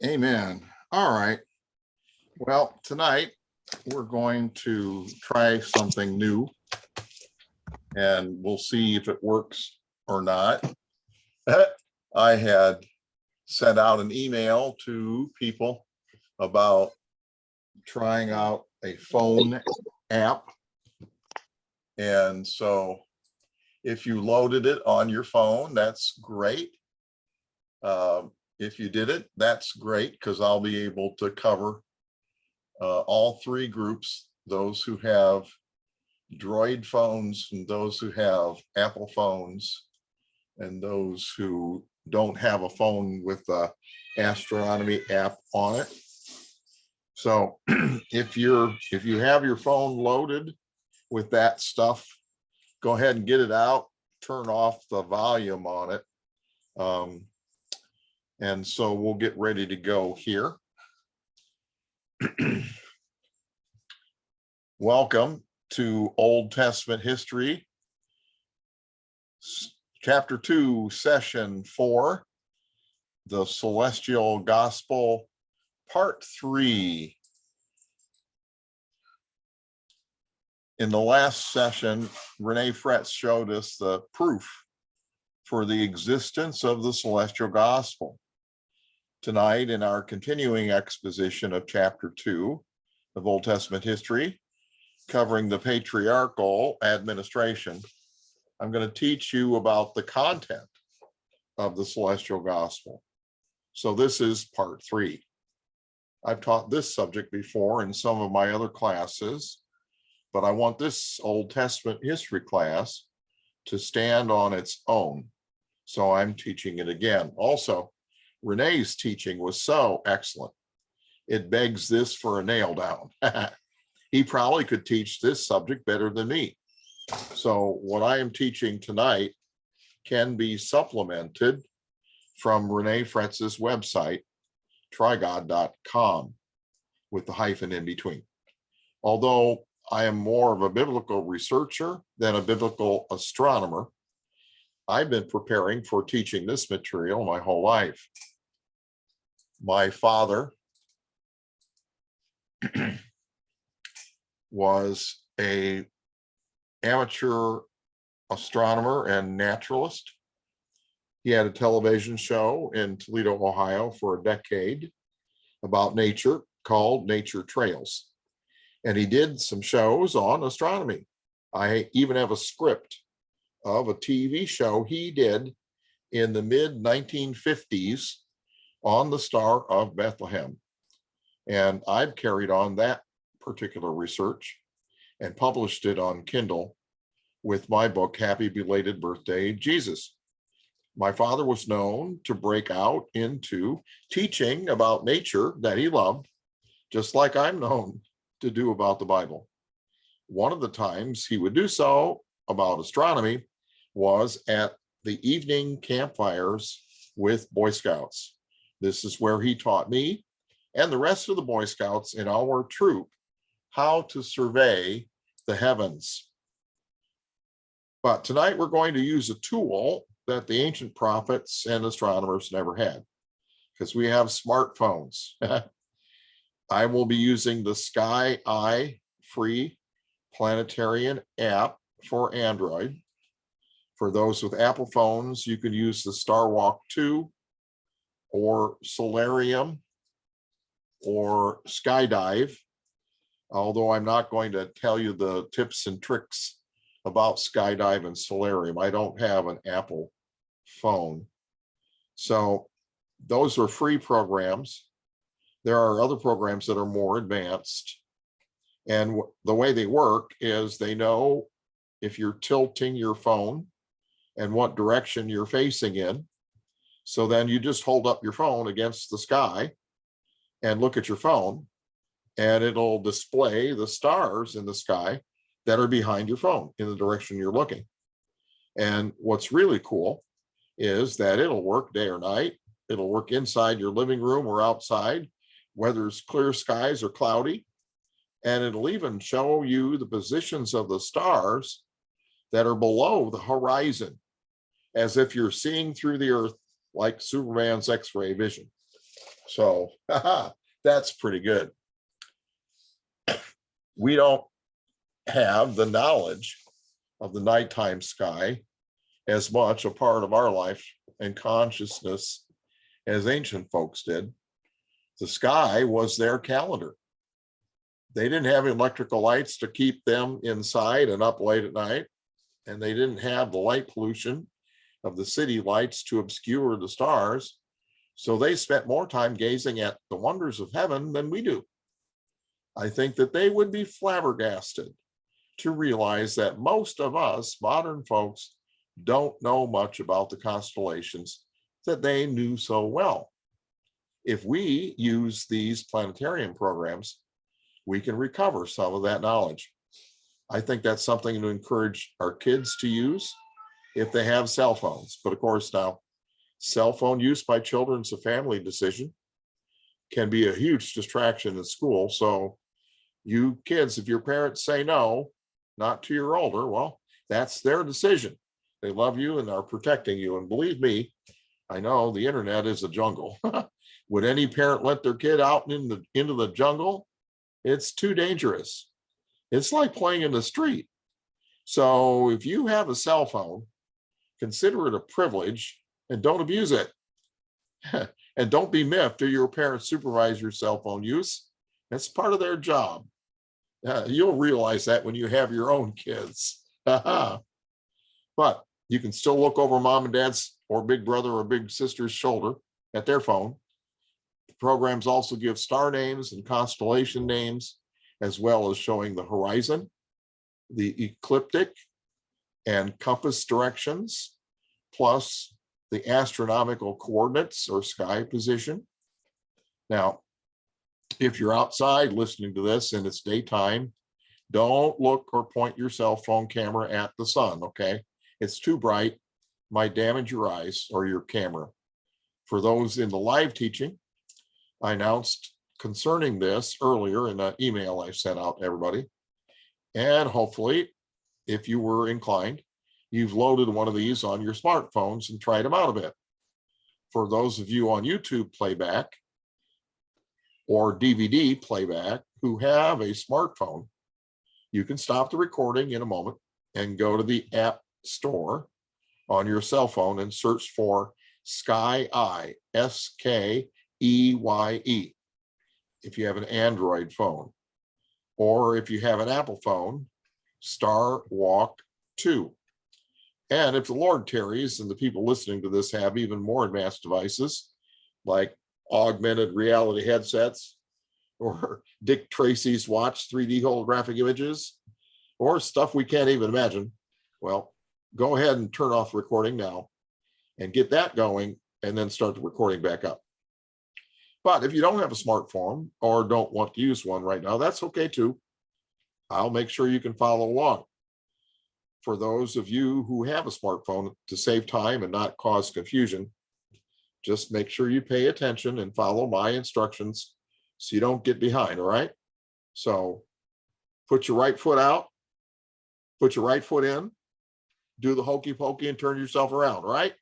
Amen. All right. Well, tonight we're going to try something new and we'll see if it works or not. I had sent out an email to people about trying out a phone app. And so if you loaded it on your phone, that's great. If you did it, that's great because I'll be able to cover all three groups, those who have Droid phones and those who have Apple phones and those who don't have a phone with the astronomy app on it. So if you have your phone loaded with that stuff, go ahead and get it out, turn off the volume on it. And so we'll get ready to go here. Welcome to Old Testament History, Chapter 2, Session 4, the Celestial Gospel, Part 3. In the last session, Renee Fretz showed us the proof for the existence of the Celestial Gospel. Tonight, in our continuing exposition of Chapter 2 of Old Testament History, covering the patriarchal administration, I'm going to teach you about the content of the Celestial Gospel. So this is Part 3. I've taught this subject before in some of my other classes, but I want this Old Testament history class to stand on its own. So I'm teaching it again. Also, Renee's teaching was so excellent. It begs this for a nail down. He probably could teach this subject better than me. So what I am teaching tonight can be supplemented from Renee Fretz's website, trigod.com, with the hyphen in between. Although I am more of a biblical researcher than a biblical astronomer, I've been preparing for teaching this material my whole life. My father was an amateur astronomer and naturalist. He had a television show in Toledo, Ohio for a decade about nature called Nature Trails. And he did some shows on astronomy. I even have a script of a TV show he did in the mid-1950s on the Star of Bethlehem. And I've carried on that particular research and published it on Kindle with my book, Happy Belated Birthday, Jesus. My father was known to break out into teaching about nature that he loved, just like I'm known to do about the Bible. One of the times he would do so about astronomy was at the evening campfires with Boy Scouts. This is where he taught me and the rest of the Boy Scouts in our troop how to survey the heavens. But tonight we're going to use a tool that the ancient prophets and astronomers never had, because we have smartphones. I will be using the Sky Eye free planetarian app for Android. For those with Apple phones, you can use the Starwalk 2 or Solarium or Skydive, although I'm not going to tell you the tips and tricks about Skydive and Solarium. I don't have an Apple phone. So those are free programs. There are other programs that are more advanced. And the way they work is they know if you're tilting your phone and what direction you're facing in. So then you just hold up your phone against the sky and look at your phone, and it'll display the stars in the sky that are behind your phone in the direction you're looking. And what's really cool is that it'll work day or night. It'll work inside your living room or outside, whether it's clear skies or cloudy. And it'll even show you the positions of the stars that are below the horizon, as if you're seeing through the earth like Superman's X-ray vision. So that's pretty good. We don't have the knowledge of the nighttime sky as much a part of our life and consciousness as ancient folks did. The sky was their calendar. They didn't have electrical lights to keep them inside and up late at night, and they didn't have the light pollution of the city lights to obscure the stars. So they spent more time gazing at the wonders of heaven than we do. I think that they would be flabbergasted to realize that most of us modern folks don't know much about the constellations that they knew so well. If we use these planetarium programs, we can recover some of that knowledge. I think that's something to encourage our kids to use if they have cell phones. But of course, now cell phone use by children is a family decision, can be a huge distraction in school. So you kids, if your parents say no, not till you're older, well, that's their decision. They love you and are protecting you. And believe me, I know the internet is a jungle. Would any parent let their kid out into the jungle? It's too dangerous. It's like playing in the street. So if you have a cell phone, consider it a privilege and don't abuse it. And don't be miffed if your parents supervise your cell phone use. That's part of their job. You'll realize that when you have your own kids. But you can still look over mom and dad's or big brother or big sister's shoulder at their phone. The programs also give star names and constellation names, as well as showing the horizon, the ecliptic and compass directions, plus the astronomical coordinates or sky position. Now, if you're outside listening to this and it's daytime, don't look or point your cell phone camera at the sun, okay? It's too bright, might damage your eyes or your camera. For those in the live teaching, I announced concerning this earlier in an email I sent out to everybody. And hopefully, if you were inclined, you've loaded one of these on your smartphones and tried them out a bit. For those of you on YouTube playback or DVD playback who have a smartphone, you can stop the recording in a moment and go to the app store on your cell phone and search for Sky Eye, Skeye. If you have an Android phone, or if you have an Apple phone, Star Walk 2. And if the Lord tarries and the people listening to this have even more advanced devices like augmented reality headsets or Dick Tracy's watch 3D holographic images or stuff we can't even imagine, well, go ahead and turn off recording now and get that going and then start the recording back up. But if you don't have a smartphone or don't want to use one right now, that's okay too. I'll make sure you can follow along. For those of you who have a smartphone, to save time and not cause confusion, just make sure you pay attention and follow my instructions so you don't get behind, all right? So put your right foot out, put your right foot in, do the hokey pokey and turn yourself around, all right?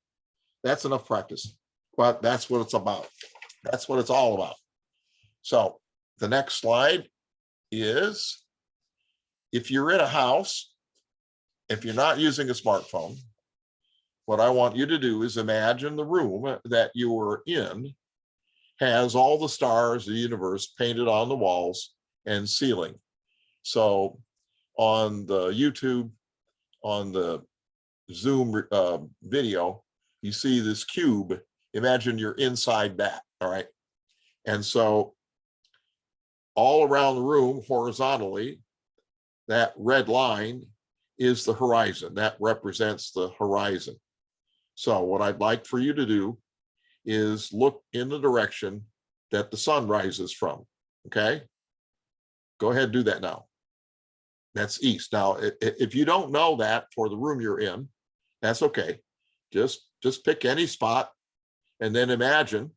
That's enough practice, but that's what it's about. That's what it's all about. So the next slide is, if you're in a house, if you're not using a smartphone, what I want you to do is imagine the room that you are in has all the stars of the universe painted on the walls and ceiling. So on the YouTube, on the Zoom video, you see this cube. Imagine you're inside that, all right? And so all around the room horizontally, that red line is the horizon. That represents the horizon. So what I'd like for you to do is look in the direction that the sun rises from, okay? Go ahead and do that now. That's east. Now, if you don't know that for the room you're in, that's okay. Just pick any spot and then imagine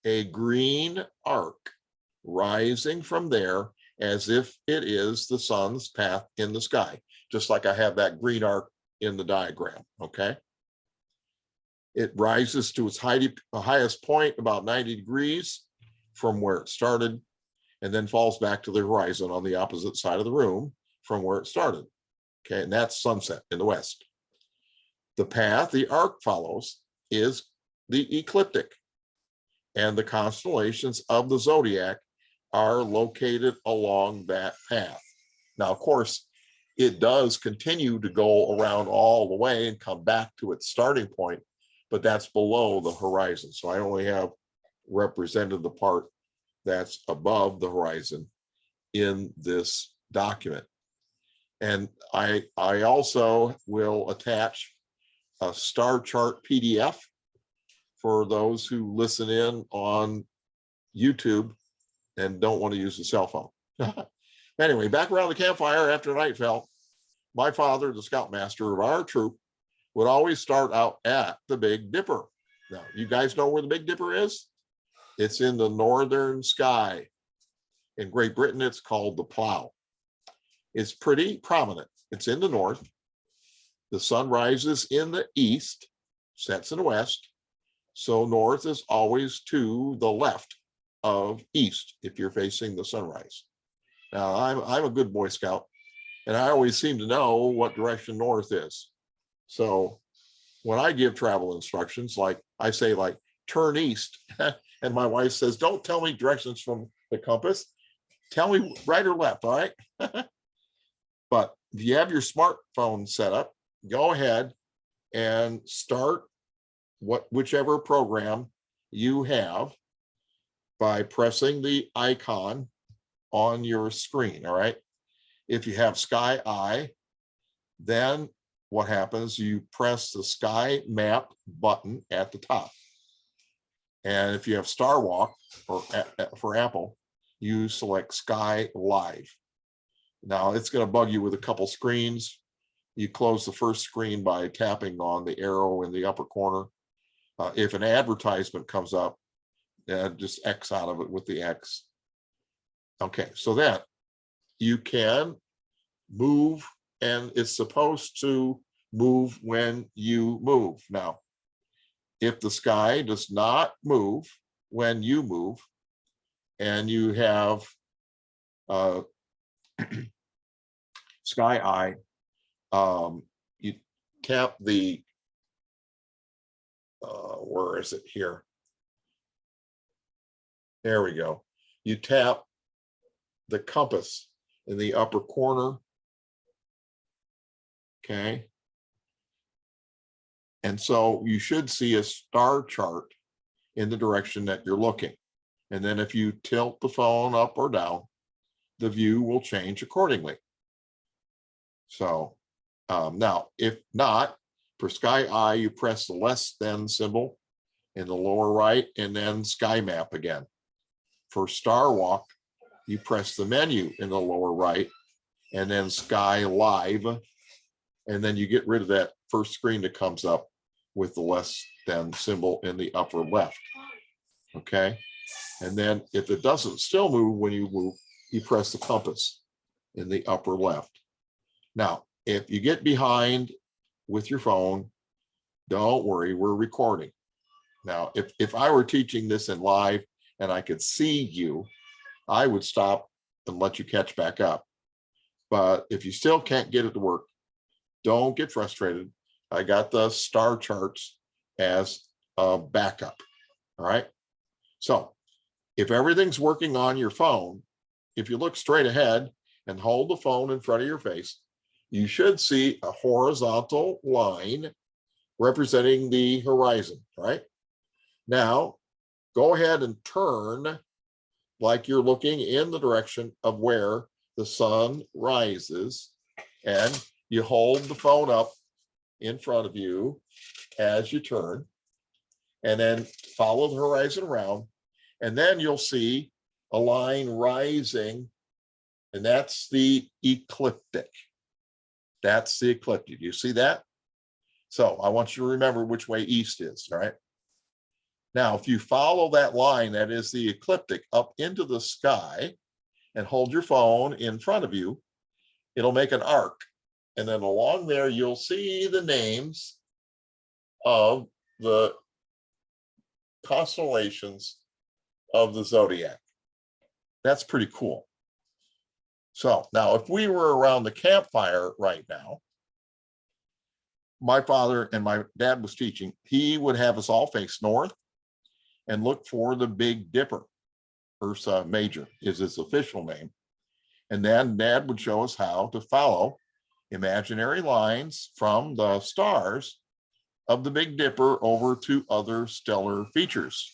a green arc rising from there as if it is the sun's path in the sky, just like I have that green arc in the diagram, okay? It rises to its highest point, about 90 degrees, from where it started, and then falls back to the horizon on the opposite side of the room from where it started. Okay, and that's sunset in the west. The path the arc follows is the ecliptic, and the constellations of the zodiac are located along that path. Now, of course, it does continue to go around all the way and come back to its starting point, but that's below the horizon. So I only have represented the part that's above the horizon in this document. And I also will attach a star chart PDF for those who listen in on YouTube and don't want to use a cell phone. Anyway, back around the campfire after night fell, my father, the scoutmaster of our troop, would always start out at the Big Dipper. Now, you guys know where the Big Dipper is? It's in the northern sky. In Great Britain, it's called the Plough. It's pretty prominent. It's in the north. The sun rises in the east, sets in the west. So north is always to the left of east if you're facing the sunrise. Now, I'm a good Boy Scout, and I always seem to know what direction north is. So when I give travel instructions, like I say, like, turn east, and my wife says, don't tell me directions from the compass. Tell me right or left, all right? But if you have your smartphone set up, go ahead and start whichever program you have by pressing the icon on your screen, all right? If you have Sky Eye, then what happens, you press the Sky Map button at the top. And if you have Star Walk for Apple, you select Sky Live. Now it's going to bug you with a couple screens. You close the first screen by tapping on the arrow in the upper corner. If an advertisement comes up, just X out of it with the X. Okay, so that you can move, and it's supposed to move when you move. Now, if the sky does not move when you move, and you have Sky Eye, you tap the, where is it here? There we go. You tap the compass in the upper corner. Okay. And so you should see a star chart in the direction that you're looking. And then if you tilt the phone up or down, the view will change accordingly. So now, if not, for Sky Eye, you press the less than symbol in the lower right, and then Sky Map again. For Star Walk, you press the menu in the lower right, and then Sky Live, and then you get rid of that first screen that comes up with the less than symbol in the upper left. Okay, and then if it doesn't still move when you move, you press the compass in the upper left. Now, if you get behind with your phone, don't worry, we're recording. Now, if I were teaching this in live and I could see you, I would stop and let you catch back up. But if you still can't get it to work, don't get frustrated. I got the star charts as a backup, all right? So if everything's working on your phone, if you look straight ahead and hold the phone in front of your face, you should see a horizontal line representing the horizon, right? Now, go ahead and turn like you're looking in the direction of where the sun rises, and you hold the phone up in front of you as you turn, and then follow the horizon around, and then you'll see a line rising, and that's the ecliptic. That's the ecliptic. You see that? So I want you to remember which way east is, all right? Now, if you follow that line, that is the ecliptic, up into the sky and hold your phone in front of you, it'll make an arc. And then along there, you'll see the names of the constellations of the zodiac. That's pretty cool. So now if we were around the campfire right now, my father and my dad was teaching, he would have us all face north and look for the Big Dipper. Ursa Major is his official name. And then Dad would show us how to follow imaginary lines from the stars of the Big Dipper over to other stellar features,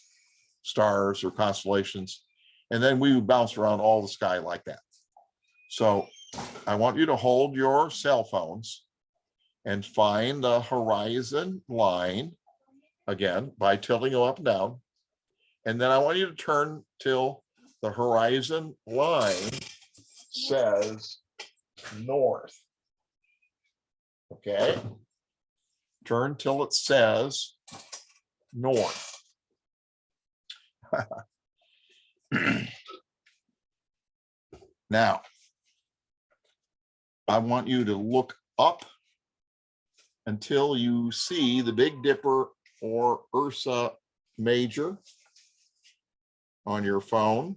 stars or constellations. And then we would bounce around all the sky like that. So I want you to hold your cell phones and find the horizon line, again, by tilting them up and down. And then I want you to turn till the horizon line says north. Okay. Turn till it says north. Now, I want you to look up until you see the Big Dipper or Ursa Major on your phone.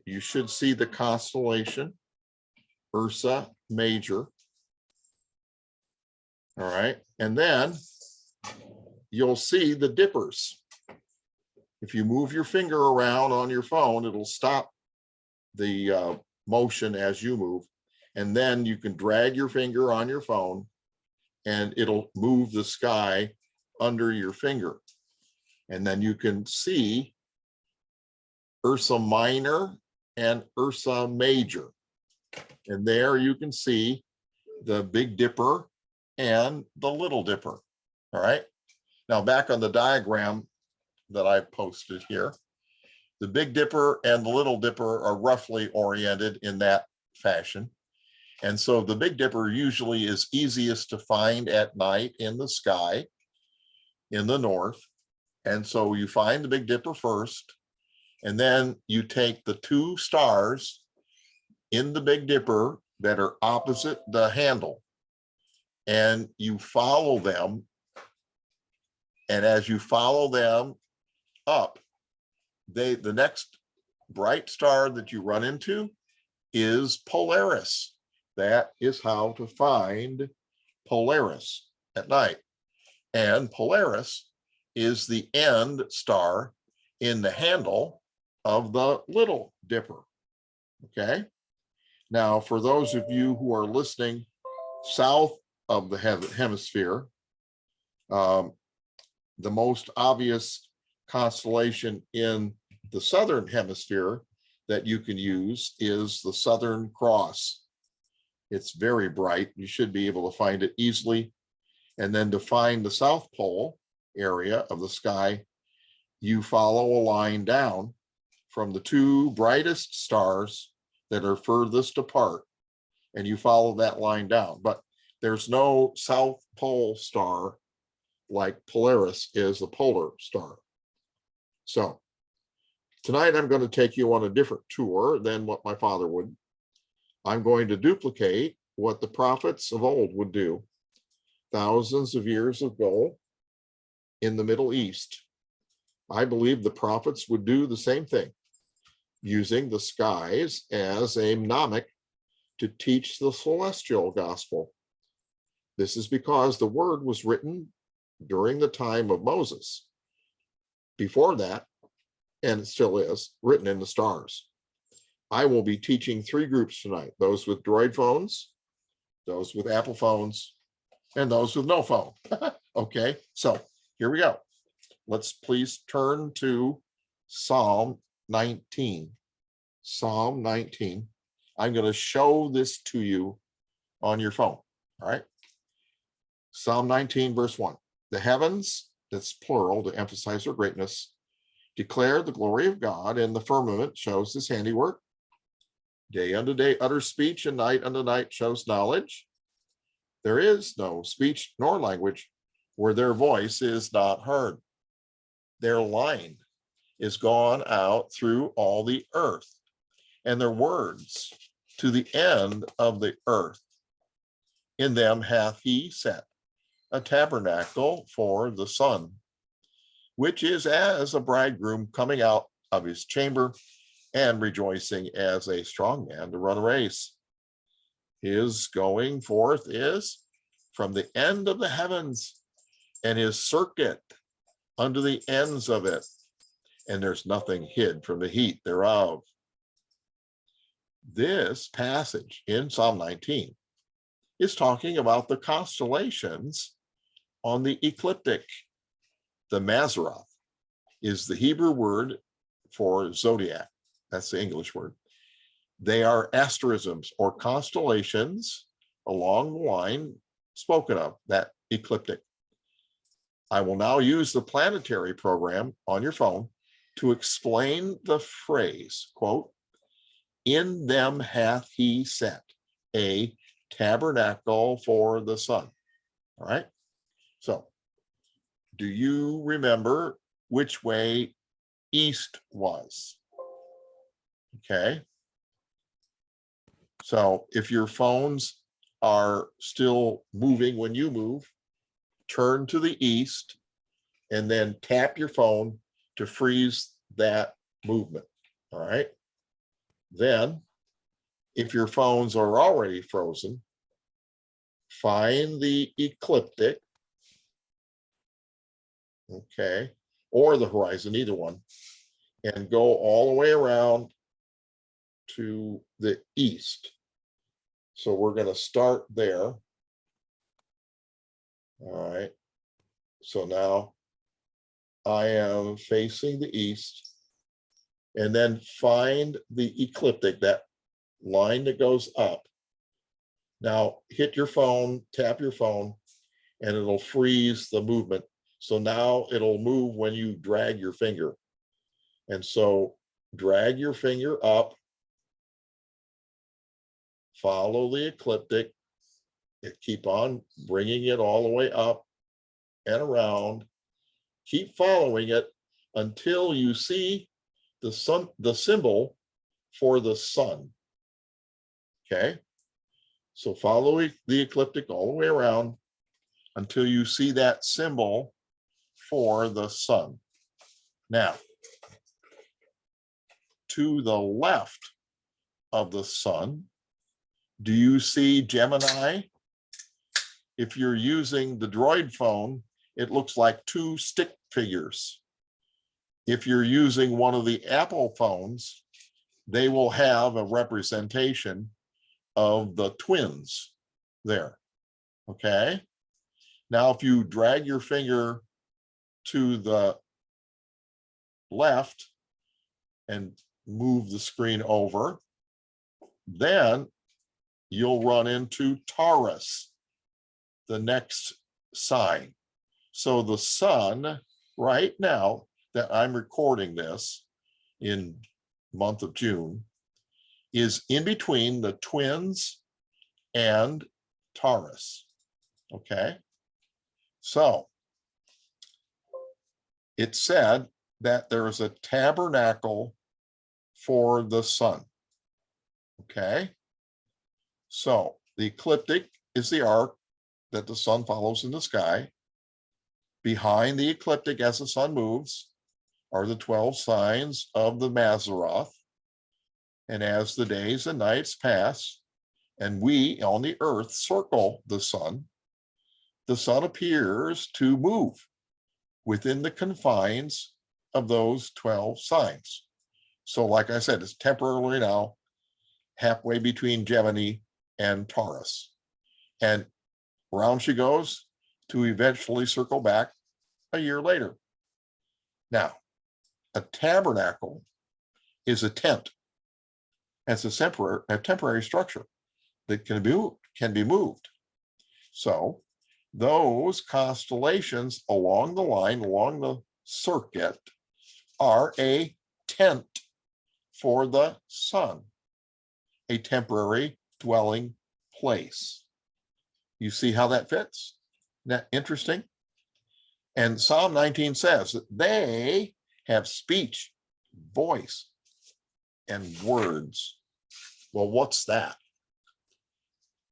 You should see the constellation Ursa Major. All right. And then you'll see the dippers. If you move your finger around on your phone, it'll stop the motion as you move. And then you can drag your finger on your phone and it'll move the sky under your finger. And then you can see Ursa Minor and Ursa Major. And there you can see the Big Dipper and the Little Dipper. All right. Now back on the diagram that I posted here, the Big Dipper and the Little Dipper are roughly oriented in that fashion. And so the Big Dipper usually is easiest to find at night in the sky in the north. And so you find the Big Dipper first, and then you take the two stars in the Big Dipper that are opposite the handle, and you follow them. And as you follow them up, the next bright star that you run into is Polaris. That is how to find Polaris at night. And Polaris is the end star in the handle of the Little Dipper. Okay. Now, for those of you who are listening south of the hemisphere, the most obvious constellation in the southern hemisphere that you can use is the Southern Cross. It's very bright. You should be able to find it easily. And then to find the South Pole area of the sky, you follow a line down from the two brightest stars that are furthest apart, and you follow that line down. But there's no South Pole star like Polaris is a polar star. So tonight I'm going to take you on a different tour than what my father would. I'm going to duplicate what the prophets of old would do thousands of years ago in the Middle East. I believe the prophets would do the same thing, using the skies as a mnemonic to teach the celestial gospel. This is because the word was written during the time of Moses. Before that, and it still is, written in the stars. I will be teaching three groups tonight: those with Droid phones, those with Apple phones, and those with no phone. Okay, so here we go. Let's please turn to Psalm 19. Psalm 19. I'm going to show this to you on your phone. All right. Psalm 19, verse 1. The heavens, that's plural to emphasize their greatness, declare the glory of God, and the firmament shows his handiwork. Day unto day utters speech, and night unto night shows knowledge. There is no speech nor language where their voice is not heard. Their line is gone out through all the earth, and their words to the end of the earth. In them hath he set a tabernacle for the sun, which is as a bridegroom coming out of his chamber and rejoicing as a strong man to run a race. His going forth is from the end of the heavens, and his circuit unto the ends of it, and there's nothing hid from the heat thereof. This passage in Psalm 19 is talking about the constellations on the ecliptic. The Mazzaroth is the Hebrew word for zodiac. That's the English word. They are asterisms or constellations along the line spoken of, that ecliptic. I will now use the planetary program on your phone to explain the phrase, quote, in them hath he set a tabernacle for the sun. All right. So do you remember which way east was? Okay. So if your phones are still moving when you move, turn to the east and then tap your phone to freeze that movement. All right. Then, if your phones are already frozen, find the ecliptic, okay, or the horizon, either one, and go all the way around to the east. So we're going to start there. All right. So now I am facing the east, and then find the ecliptic, that line that goes up. Now hit your phone, tap your phone, and it'll freeze the movement. So now it'll move when you drag your finger. And so drag your finger up, follow the ecliptic, keep on bringing it all the way up and around. Keep following it until you see the sun, the symbol for the sun. Okay. So follow the ecliptic all the way around until you see that symbol for the sun. Now, to the left of the sun, do you see Gemini? If you're using the Droid phone, it looks like two stick figures. If you're using one of the Apple phones, they will have a representation of the twins there. Okay. Now, if you drag your finger to the left and move the screen over, then you'll run into Taurus, the next sign. So the sun right now that I'm recording this in month of June is in between the twins and Taurus. Okay. So it said that there is a tabernacle for the sun. Okay. So the ecliptic is the arc that the sun follows in the sky. Behind the ecliptic as the sun moves are the 12 signs of the Mazzaroth. And as the days and nights pass, and we on the earth circle the sun appears to move within the confines of those 12 signs. So like I said, it's temporarily now halfway between Gemini and Taurus. And round she goes to eventually circle back a year later. Now, a tabernacle is a tent. It's a temporary structure that can be moved. So those constellations along the line, along the circuit, are a tent for the sun, a temporary dwelling place. You see how that fits? Isn't that interesting? And Psalm 19 says that they have speech, voice, and words. Well, what's that?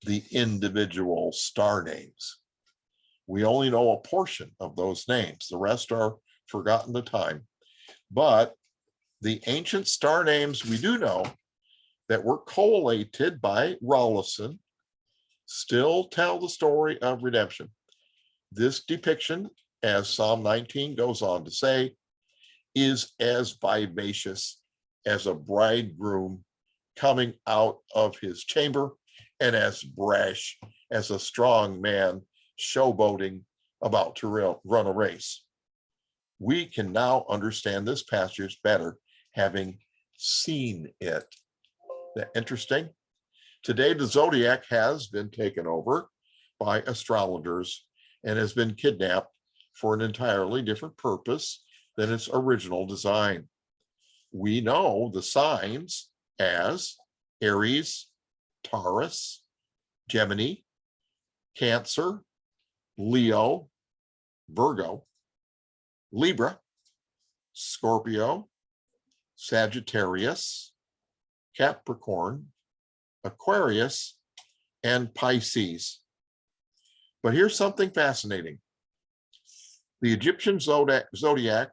The individual star names. We only know a portion of those names. The rest are forgotten to time. But The ancient star names we do know that were collated by Rawlinson still tell the story of redemption. This depiction, as Psalm 19 goes on to say, is as vivacious as a bridegroom coming out of his chamber and as brash as a strong man showboating about to run a race. We can now understand this passage better, having seen it. Isn't that interesting? Today, the zodiac has been taken over by astrologers and has been kidnapped for an entirely different purpose than its original design. We know the signs as Aries, Taurus, Gemini, Cancer, Leo, Virgo, Libra, Scorpio, Sagittarius, Capricorn, Aquarius, and Pisces. But here's something fascinating. The Egyptian zodiac,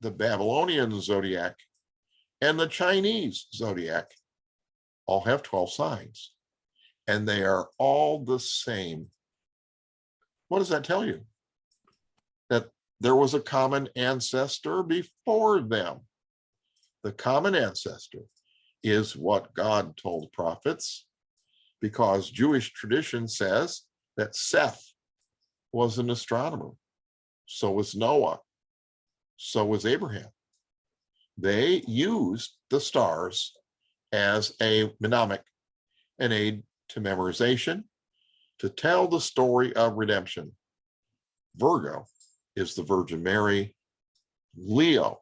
the Babylonian zodiac, and the Chinese zodiac all have 12 signs, and they are all the same. What does that tell you? That there was a common ancestor before them. The common ancestor is what God told the prophets, because Jewish tradition says that Seth was an astronomer. So was Noah. So was Abraham. They used the stars as a mnemonic, an aid to memorization, to tell the story of redemption. Virgo is the Virgin Mary. Leo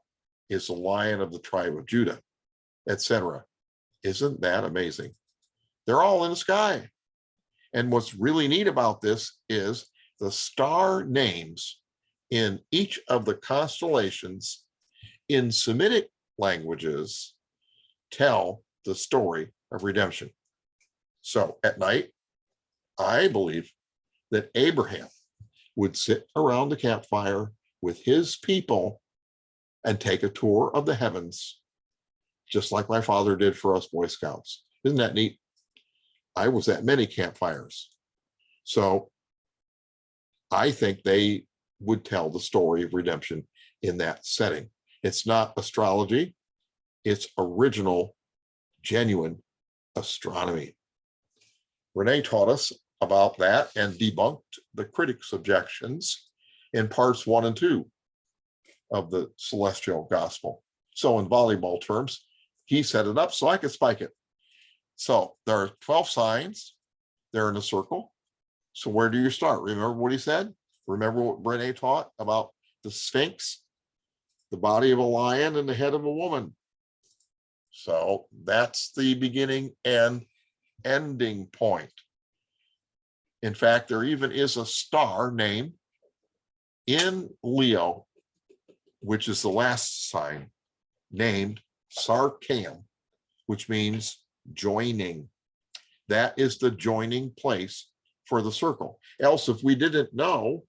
is the Lion of the tribe of Judah, etc. Isn't that amazing? They're all in the sky. And what's really neat about this is the star names in each of the constellations in Semitic languages tell the story of redemption. So at night, I believe that Abraham would sit around the campfire with his people and take a tour of the heavens, just like my father did for us Boy Scouts. Isn't that neat? I was at many campfires. So I think they would tell the story of redemption in that setting. It's not astrology, it's original, genuine astronomy. Renee taught us about that and debunked the critics' objections in parts 1 and 2 of the celestial gospel. So in volleyball terms, he set it up so I could spike it. So there are 12 signs. They're in a circle. So where do you start? Remember what he said? Remember what Renee taught about the Sphinx, the body of a lion and the head of a woman. So that's the beginning and ending point. In fact, there even is a star named in Leo, which is the last sign, named Sarkam, which means joining. That is the joining place for the circle. Else, if we didn't know,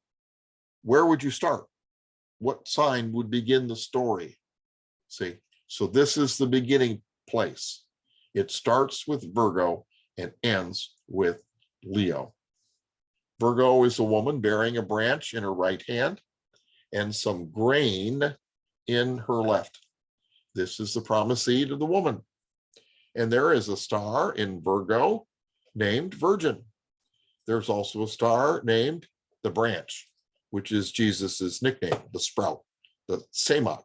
where would you start? What sign would begin the story? See, so this is the beginning place. It starts with Virgo and ends with Leo. Virgo is a woman bearing a branch in her right hand and some grain in her left. This is the promised seed of the woman. And there is a star in Virgo named Virgin. There's also a star named the branch, which is Jesus's nickname, the sprout, the Semach,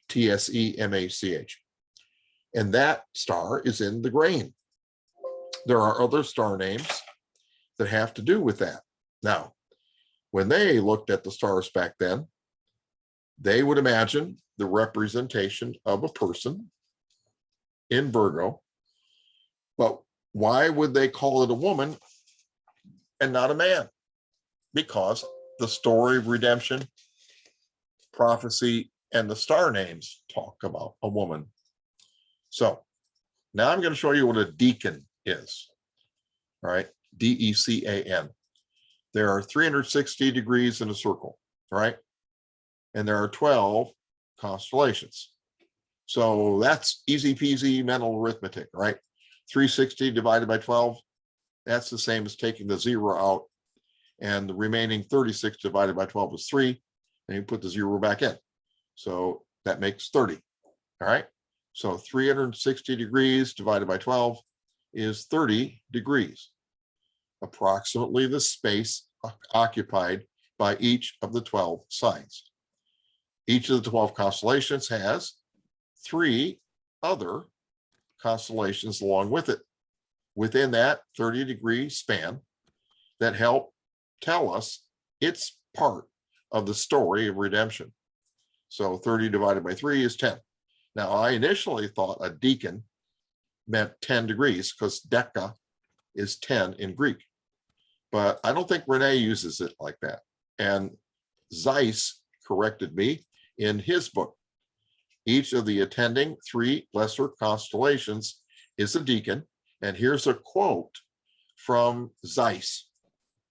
T-S-E-M-A-C-H. And that star is in the grain. There are other star names that have to do with that. Now, when they looked at the stars back then, they would imagine the representation of a person in Virgo. But why would they call it a woman and not a man? Because the story of redemption, prophecy, and the star names talk about a woman. So now I'm going to show you what a decan is. All right, D-E-C-A-N. There are 360 degrees in a circle, right? And there are 12 constellations. So that's easy peasy mental arithmetic, right? 360 divided by 12, that's the same as taking the 0 out, and the remaining 36 divided by 12 is 3, and you put the 0 back in. So that makes 30, all right? So 360 degrees divided by 12 is 30 degrees, approximately the space occupied by each of the 12 signs. Each of the 12 constellations has 3 other constellations along with it within that 30-degree span that help tell us it's part of the story of redemption. So 30 divided by 3 is 10. Now, I initially thought a decan meant 10 degrees because deca is 10 in Greek. But I don't think Renee uses it like that. And Zeiss corrected me in his book. Each of the attending 3 lesser constellations is a decan. And here's a quote from Zeiss,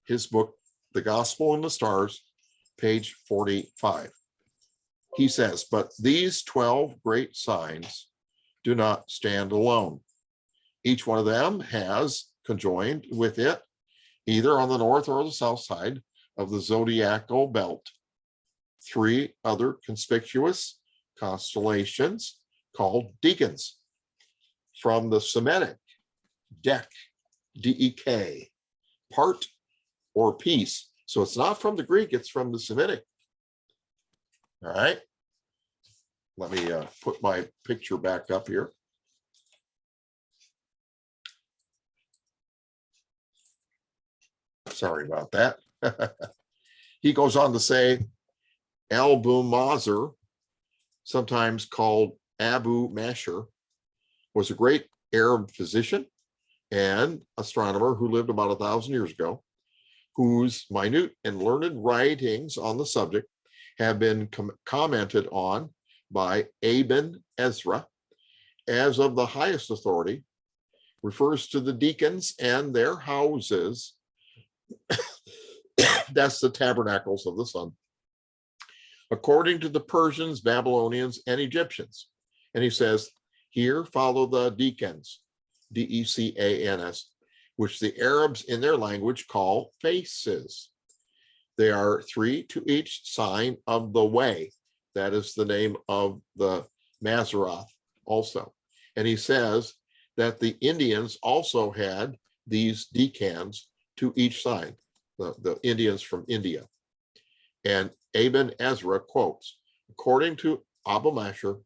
his book, The Gospel in the Stars, page 45. He says, but these 12 great signs do not stand alone. Each one of them has conjoined with it, either on the north or the south side of the zodiacal belt, 3 other conspicuous constellations called decans. From the Semitic, dek, D-E-K, part or piece. So it's not from the Greek, it's from the Semitic. All right. Let me put my picture back up here. Sorry about that. He goes on to say, Abu Mazar, sometimes called Abu Mashar, was a great Arab physician and astronomer who lived about 1,000 years ago, whose minute and learned writings on the subject have been commented on by Ibn Ezra as of the highest authority, refers to the deacons and their houses. That's the tabernacles of the sun, according to the Persians, Babylonians, and Egyptians. And he says, here follow the decans, D-E-C-A-N-S, which the Arabs in their language call faces. They are 3 to each sign of the way. That is the name of the Mazzaroth also. And he says that the Indians also had these decans to each sign, the Indians from India. And Ibn Ezra quotes, according to Abu Mashar,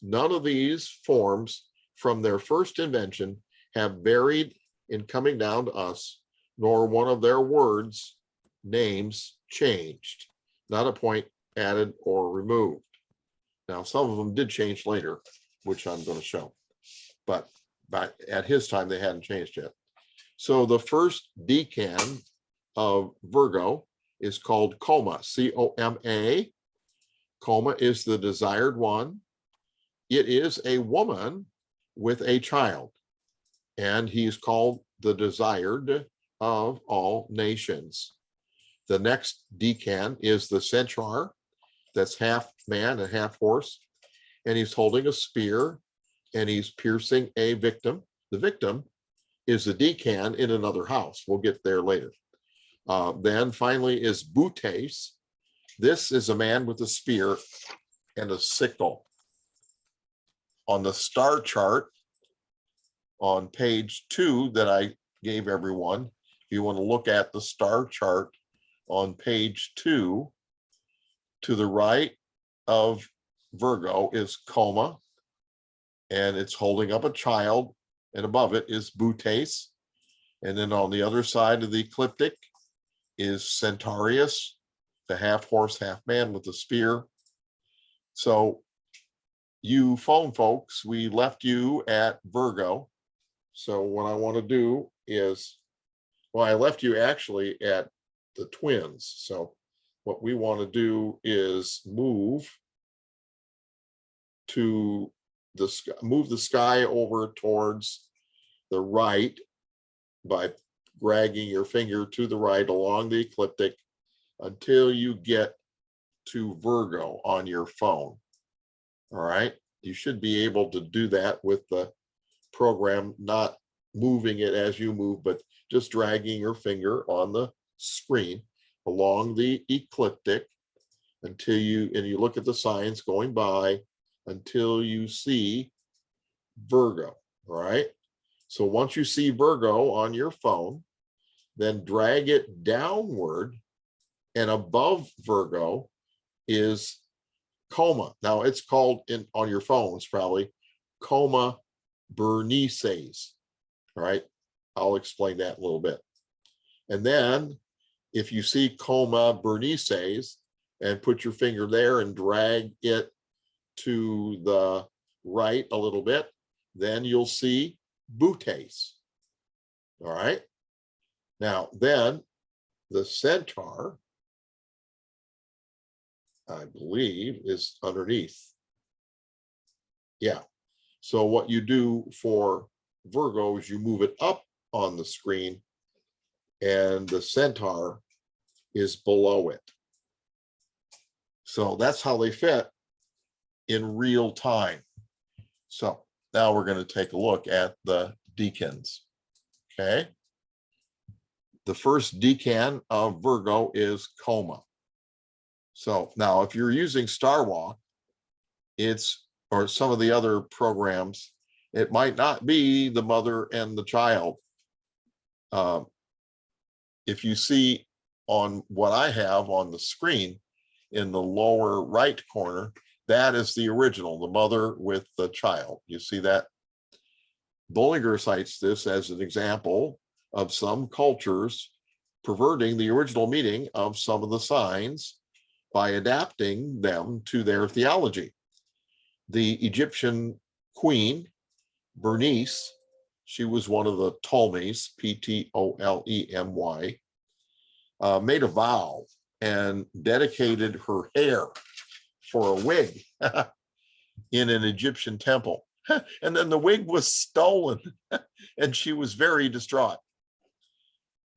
none of these forms from their first invention have varied in coming down to us, nor one of their words, names changed, not a point added or removed. Now, some of them did change later, which I'm going to show, but at his time, they hadn't changed yet. So the first decan of Virgo is called Coma, C-O-M-A. Coma is the desired one. It is a woman with a child, and he's called the desired of all nations. The next decan is the Centaur, that's half man and half horse, and he's holding a spear and he's piercing a victim. The victim is the decan in another house. We'll get there later. Then finally is Butes. This is a man with a spear and a sickle. On the star chart on page 2 that I gave everyone, if you want to look at the star chart on page 2, to the right of Virgo is Coma, and it's holding up a child, and above it is Butes. And then on the other side of the ecliptic is Centaurus, the half horse, half man with the spear. So you phone folks, we left you at Virgo. So what I want to do is, well, I left you actually at the twins. So what we want to do is move to the sky over towards the right by dragging your finger to the right along the ecliptic until you get to Virgo on your phone. All right. You should be able to do that with the program, not moving it as you move, but just dragging your finger on the screen along the ecliptic until you look at the signs going by until you see Virgo, all right? So once you see Virgo on your phone, then drag it downward, and above Virgo is Coma. Now it's called on your phones probably Coma Bernices, all right? I'll explain that in a little bit. And then if you see Coma Bernices and put your finger there and drag it to the right a little bit, then you'll see Butes, all right? Now then the Centaur, I believe, is underneath. Yeah. So what you do for Virgo is you move it up on the screen, and the Centaur is below it. So that's how they fit in real time. So now we're going to take a look at the decans. Okay. The first decan of Virgo is Coma. So now if you're using Star Walk, or some of the other programs, it might not be the mother and the child. If you see on what I have on the screen in the lower right corner, that is the original, the mother with the child. You see that? Bullinger cites this as an example of some cultures perverting the original meaning of some of the signs by adapting them to their theology. The Egyptian queen, Bernice, she was one of the Ptolemies, Ptolemy, made a vow and dedicated her hair for a wig in an Egyptian temple. And then the wig was stolen and she was very distraught.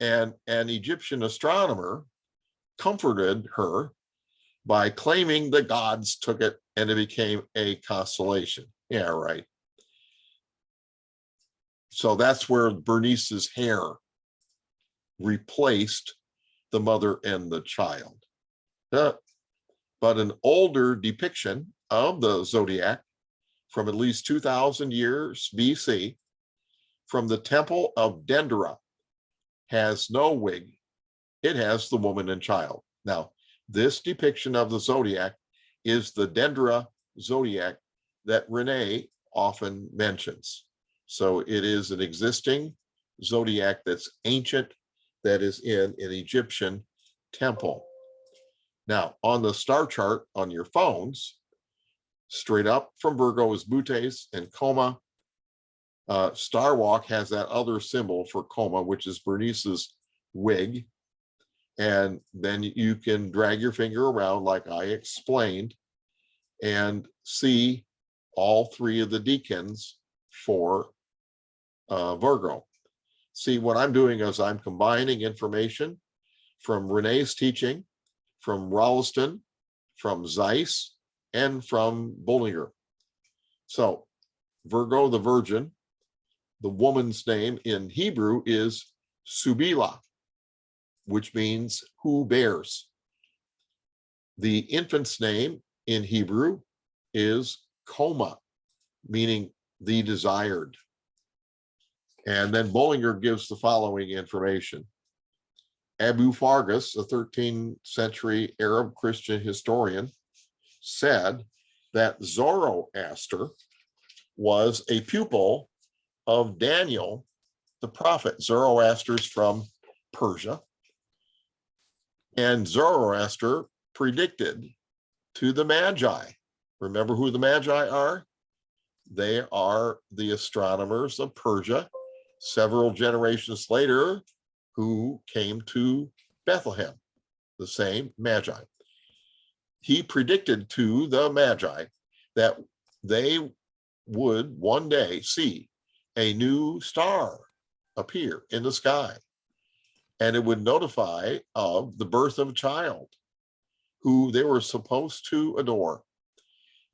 And an Egyptian astronomer comforted her by claiming the gods took it and it became a constellation. Yeah, right. So that's where Bernice's hair replaced the mother and the child. But an older depiction of the zodiac from at least 2,000 years BC from the temple of Dendera has no wig. It has the woman and child. Now, this depiction of the zodiac is the Dendera zodiac that Renee often mentions. So it is an existing zodiac that's ancient, that is in an Egyptian temple. Now, on the star chart on your phones, straight up from Virgo is Butes and Coma. Star Walk has that other symbol for Coma, which is Bernice's wig. And then you can drag your finger around like I explained and see all three of the decans for Virgo. See, what I'm doing is I'm combining information from Renee's teaching, from Ralston, from Zeiss, and from Bullinger. So Virgo, the virgin, the woman's name in Hebrew is Subila, which means who bears. The infant's name in Hebrew is Coma, meaning the desired. And then Bullinger gives the following information. Abu Fargus, a 13th century Arab Christian historian, said that Zoroaster was a pupil of Daniel, the prophet. Zoroaster's from Persia. And Zoroaster predicted to the Magi. Remember who the Magi are? They are the astronomers of Persia, several generations later, who came to Bethlehem, the same Magi. He predicted to the Magi that they would one day see a new star appear in the sky, and it would notify of the birth of a child who they were supposed to adore.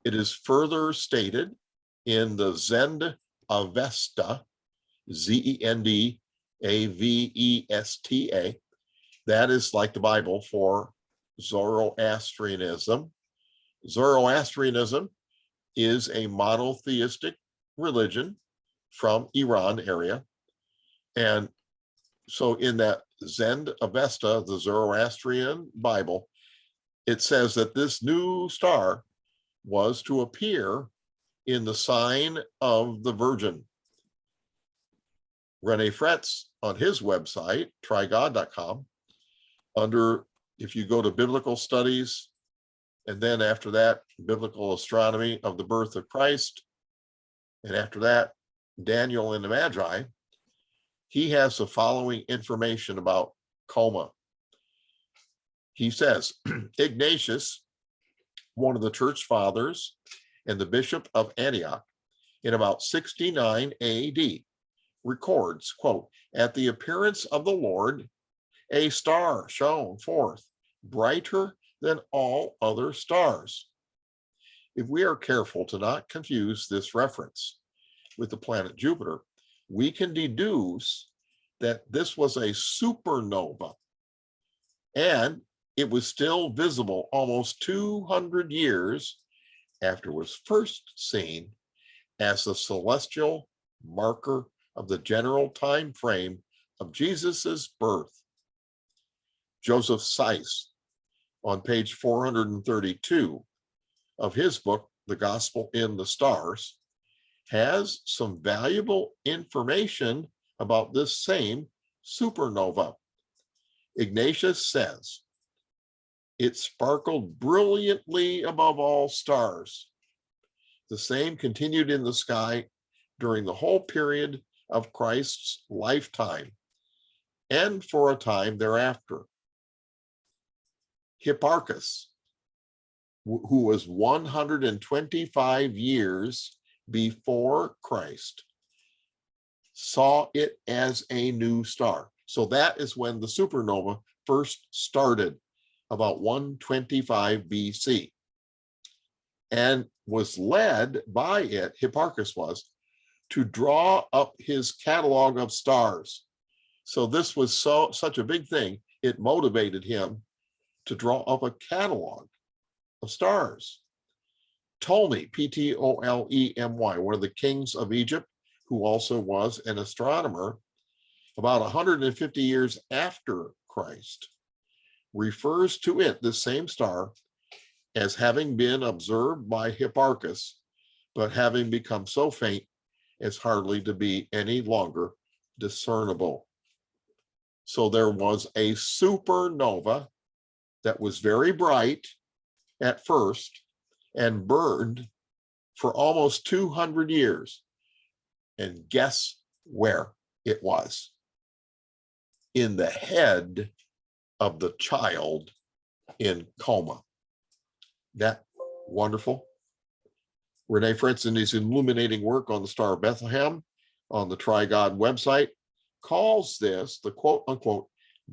It is further stated in the Zend Avesta, Zendavesta. That is like the Bible for Zoroastrianism. Zoroastrianism is a monotheistic religion from Iran area. And so in that Zend Avesta, the Zoroastrian Bible, it says that this new star was to appear in the sign of the Virgin. Rene Fretz on his website, trygod.com, if you go to biblical studies, and then after that, biblical astronomy of the birth of Christ, and after that, Daniel and the Magi, he has the following information about coma. He says, Ignatius, one of the church fathers and the bishop of Antioch, in about 69 AD, records, quote, at the appearance of the Lord, a star shone forth, brighter than all other stars. If we are careful to not confuse this reference with the planet Jupiter, we can deduce that this was a supernova, and it was still visible almost 200 years after it was first seen as the celestial marker of the general time frame of Jesus's birth. Joseph Seiss, on page 432 of his book, The Gospel in the Stars, has some valuable information about this same supernova. Ignatius says, it sparkled brilliantly above all stars. The same continued in the sky during the whole period of Christ's lifetime and for a time thereafter. Hipparchus, who was 125 years before Christ, saw it as a new star. So that is when the supernova first started, about 125 BC, and was led by it, Hipparchus was, to draw up his catalog of stars. So this was such a big thing, it motivated him to draw up a catalog of stars. Ptolemy, Ptolemy, one of the kings of Egypt, who also was an astronomer, about 150 years after Christ, refers to it, the same star, as having been observed by Hipparchus, but having become so faint as hardly to be any longer discernible. So there was a supernova that was very bright at first and burned for almost 200 years. And guess where it was? In the head of the child in coma. That wonderful? Rene Fretz, in his illuminating work on the Star of Bethlehem on the Trigod website, calls this the quote unquote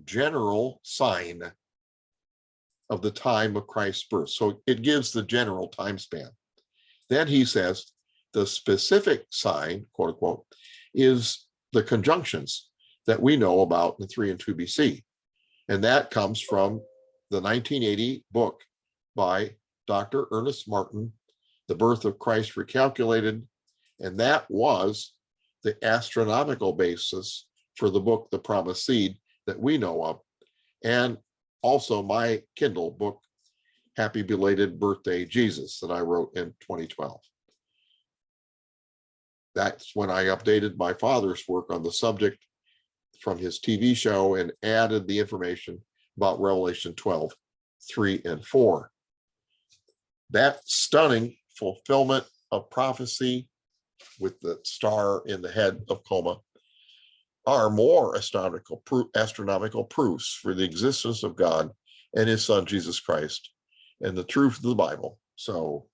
general sign of the time of Christ's birth. So it gives the general time span. Then he says the specific sign, quote unquote, is the conjunctions that we know about in 3 and 2 BC. And that comes from the 1980 book by Dr. Ernest Martin, The Birth of Christ Recalculated. And that was the astronomical basis for the book, The Promised Seed, that we know of. And also my Kindle book, Happy Belated Birthday, Jesus, that I wrote in 2012. That's when I updated my father's work on the subject from his TV show and added the information about Revelation 12, 3 and 4. That stunning fulfillment of prophecy with the star in the head of coma are more astronomical proofs for the existence of God and his son, Jesus Christ, and the truth of the Bible. So,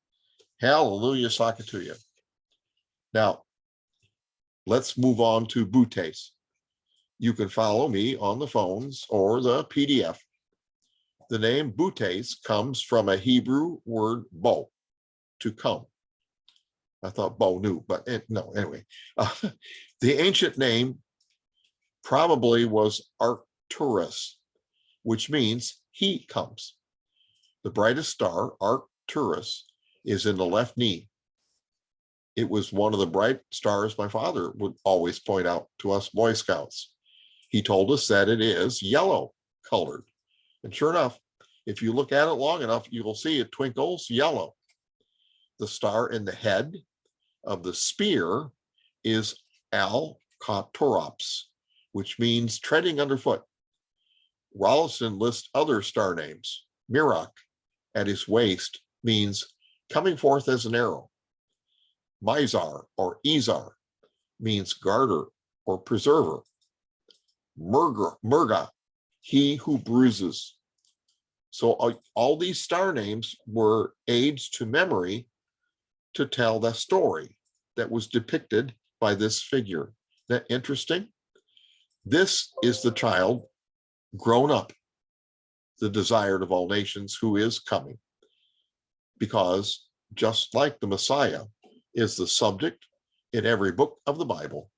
hallelujah, Sakatuya. Now, let's move on to Butes. You can follow me on the phones or the PDF. The name Butes comes from a Hebrew word bo, to come. I thought Bo knew, but no, anyway. The ancient name probably was Arcturus, which means he comes. The brightest star, Arcturus, is in the left knee. It was one of the bright stars my father would always point out to us Boy Scouts. He told us that it is yellow colored. And sure enough, if you look at it long enough, you will see it twinkles yellow. The star in the head of the spear is Alcatorops, which means treading underfoot. Rollison lists other star names. Meroc at his waist means coming forth as an arrow. Mizar or Izar means garter or preserver. Murga, he who bruises. So all these star names were aids to memory to tell the story that was depicted by this figure. Isn't that interesting? This is the child grown up, the desired of all nations, who is coming. Because just like the Messiah is the subject in every book of the Bible,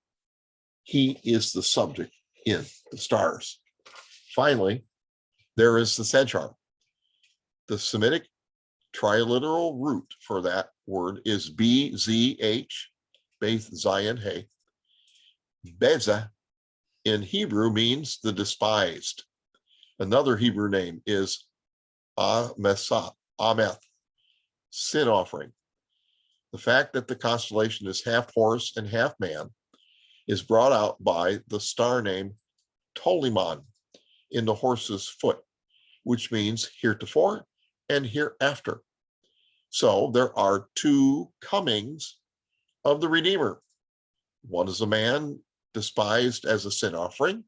he is the subject in the stars. Finally, there is the Centaur. The Semitic triliteral root for that word is BZH, Beth Zion He. Beza in Hebrew means the despised. Another Hebrew name is Ameth, sin offering. The fact that the constellation is half horse and half man is brought out by the star name Tolimon in the horse's foot, which means heretofore and hereafter. So there are two comings of the Redeemer. One is a man despised as a sin offering,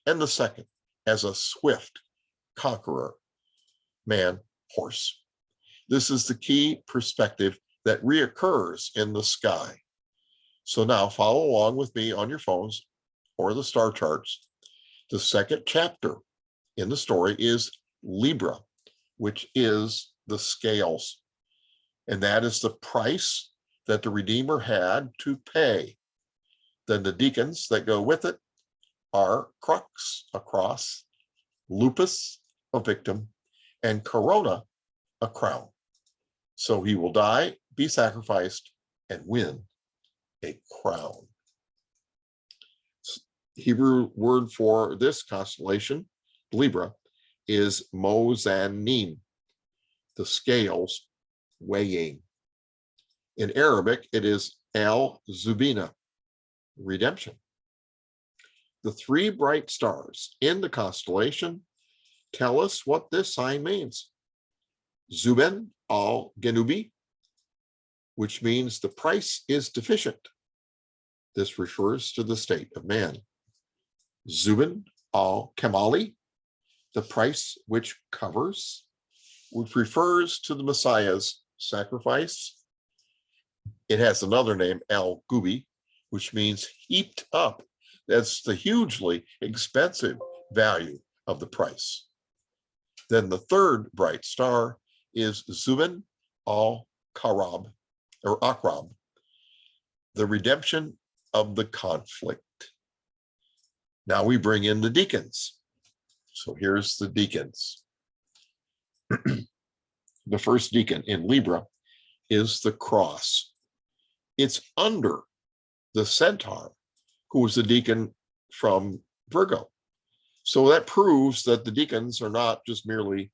and the second as a swift conqueror, man, horse. This is the key perspective that reoccurs in the sky. So now follow along with me on your phones or the star charts. The second chapter in the story is Libra, which is the scales. And that is the price that the Redeemer had to pay. Then the deacons that go with it are crux, a cross, lupus, a victim, and corona, a crown. So he will die, be sacrificed, and win a crown. Hebrew word for this constellation, Libra, is mozanim, the scales weighing. In Arabic, it is al-zubina, redemption. The three bright stars in the constellation tell us what this sign means. Zuben al-Genubi, which means the price is deficient. This refers to the state of man. Zuben al-Kamali, the price which covers, which refers to the Messiah's sacrifice. It has another name, al-Gubi, which means heaped up. That's the hugely expensive value of the price. Then the third bright star is Zuben al-Karab, or Akrab, the redemption of the conflict. Now we bring in the deacons. So here's the deacons. The first deacon in Libra is the cross. It's under the Centaur, who was the deacon from Virgo. So that proves that the deacons are not just merely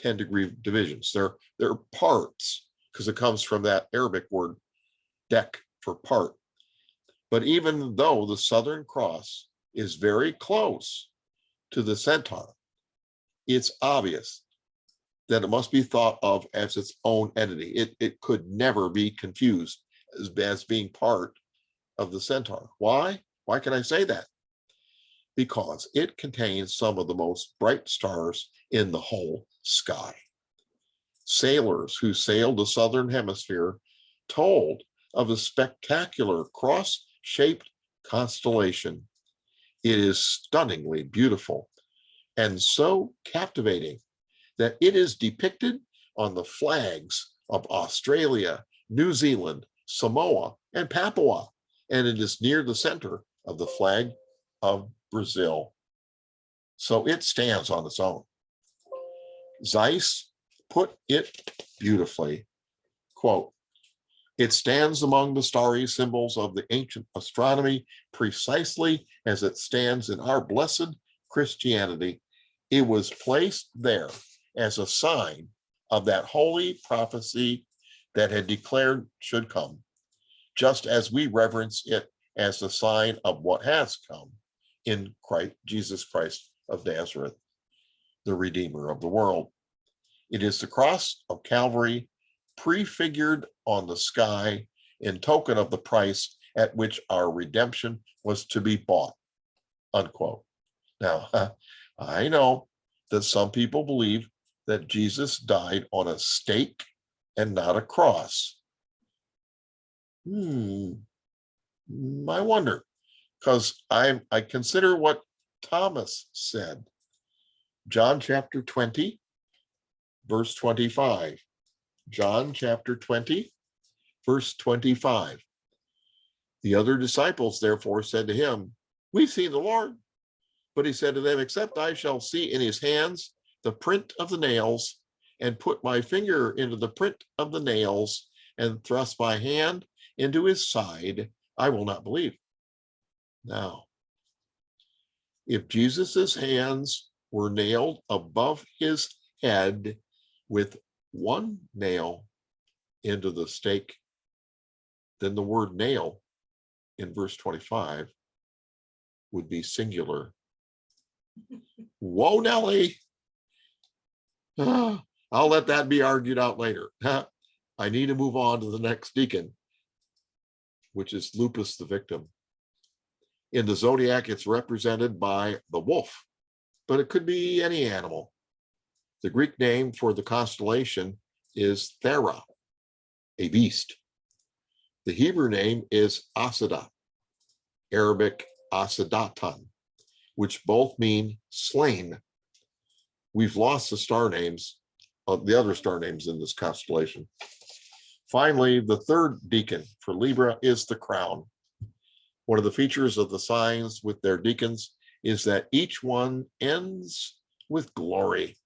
10-degree divisions. They're parts, because it comes from that Arabic word dek for part. But even though the Southern Cross is very close to the Centaur, it's obvious that it must be thought of as its own entity. It could never be confused as being part of the Centaur. Why? Why can I say that? Because it contains some of the most bright stars in the whole sky. Sailors who sailed the southern hemisphere told of a spectacular cross-shaped constellation. It is stunningly beautiful and so captivating that it is depicted on the flags of Australia, New Zealand, Samoa, and Papua, and it is near the center of the flag of Brazil. So it stands on its own. Zeiss put it beautifully, quote, "It stands among the starry symbols of the ancient astronomy precisely as it stands in our blessed Christianity. It was placed there as a sign of that holy prophecy that had declared should come, just as we reverence it as a sign of what has come in Christ, Jesus Christ of Nazareth, the Redeemer of the world. It is the cross of Calvary prefigured on the sky in token of the price at which our redemption was to be bought," unquote. Now, I know that some people believe that Jesus died on a stake and not a cross. I wonder, because I consider what Thomas said. John chapter 20, verse 25. John chapter 20, verse 25. The other disciples therefore said to him, "We've seen the Lord." But he said to them, "Except I shall see in his hands the print of the nails, and put my finger into the print of the nails, and thrust my hand into his side, I will not believe." Now, if Jesus's hands were nailed above his head with one nail into the stake, then the word nail in verse 25 would be singular. Whoa, Nelly. I'll let that be argued out later. I need to move on to the next deacon, which is Lupus the victim. In the zodiac, it's represented by the wolf, but it could be any animal. The Greek name for the constellation is Thera, a beast. The Hebrew name is Asada, Arabic Asadatan, which both mean slain. We've lost the star names, the other star names in this constellation. Finally, the third deacon for Libra is the crown. One of the features of the signs with their deacons is that each one ends with glory.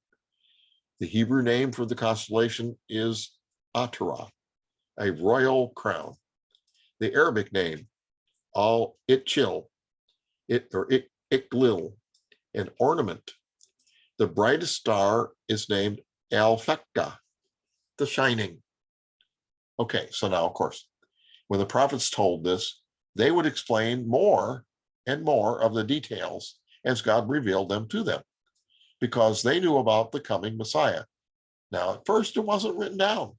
The Hebrew name for the constellation is Atara, a royal crown. The Arabic name, Al-Itchil, Iklil, an ornament. The brightest star is named Al-Fakka, the shining. Okay, so now, of course, when the prophets told this, they would explain more and more of the details as God revealed them to them, because they knew about the coming Messiah. Now, at first, it wasn't written down.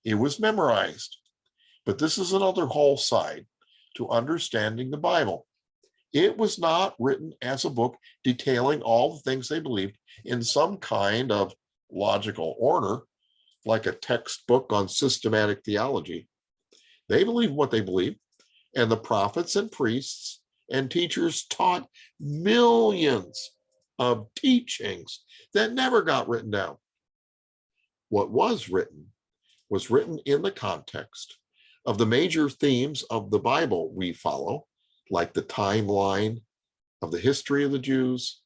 It was memorized. But this is another whole side to understanding the Bible. It was not written as a book detailing all the things they believed in some kind of logical order, like a textbook on systematic theology. They believed what they believed, and the prophets and priests and teachers taught millions of teachings that never got written down. What was written in the context of the major themes of the Bible we follow, like the timeline of the history of the Jews,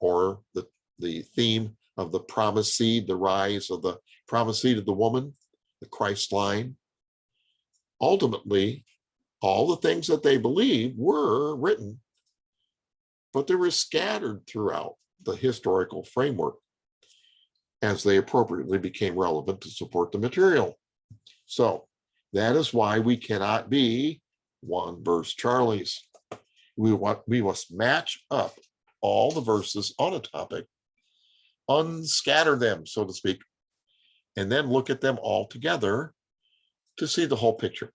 or the theme of the promised seed, the rise of the promised seed of the woman, the Christ line. Ultimately, all the things that they believed were written, but they were scattered throughout the historical framework as they appropriately became relevant to support the material. So that is why we cannot be one verse Charlies. We must match up all the verses on a topic, unscatter them, so to speak, and then look at them all together to see the whole picture.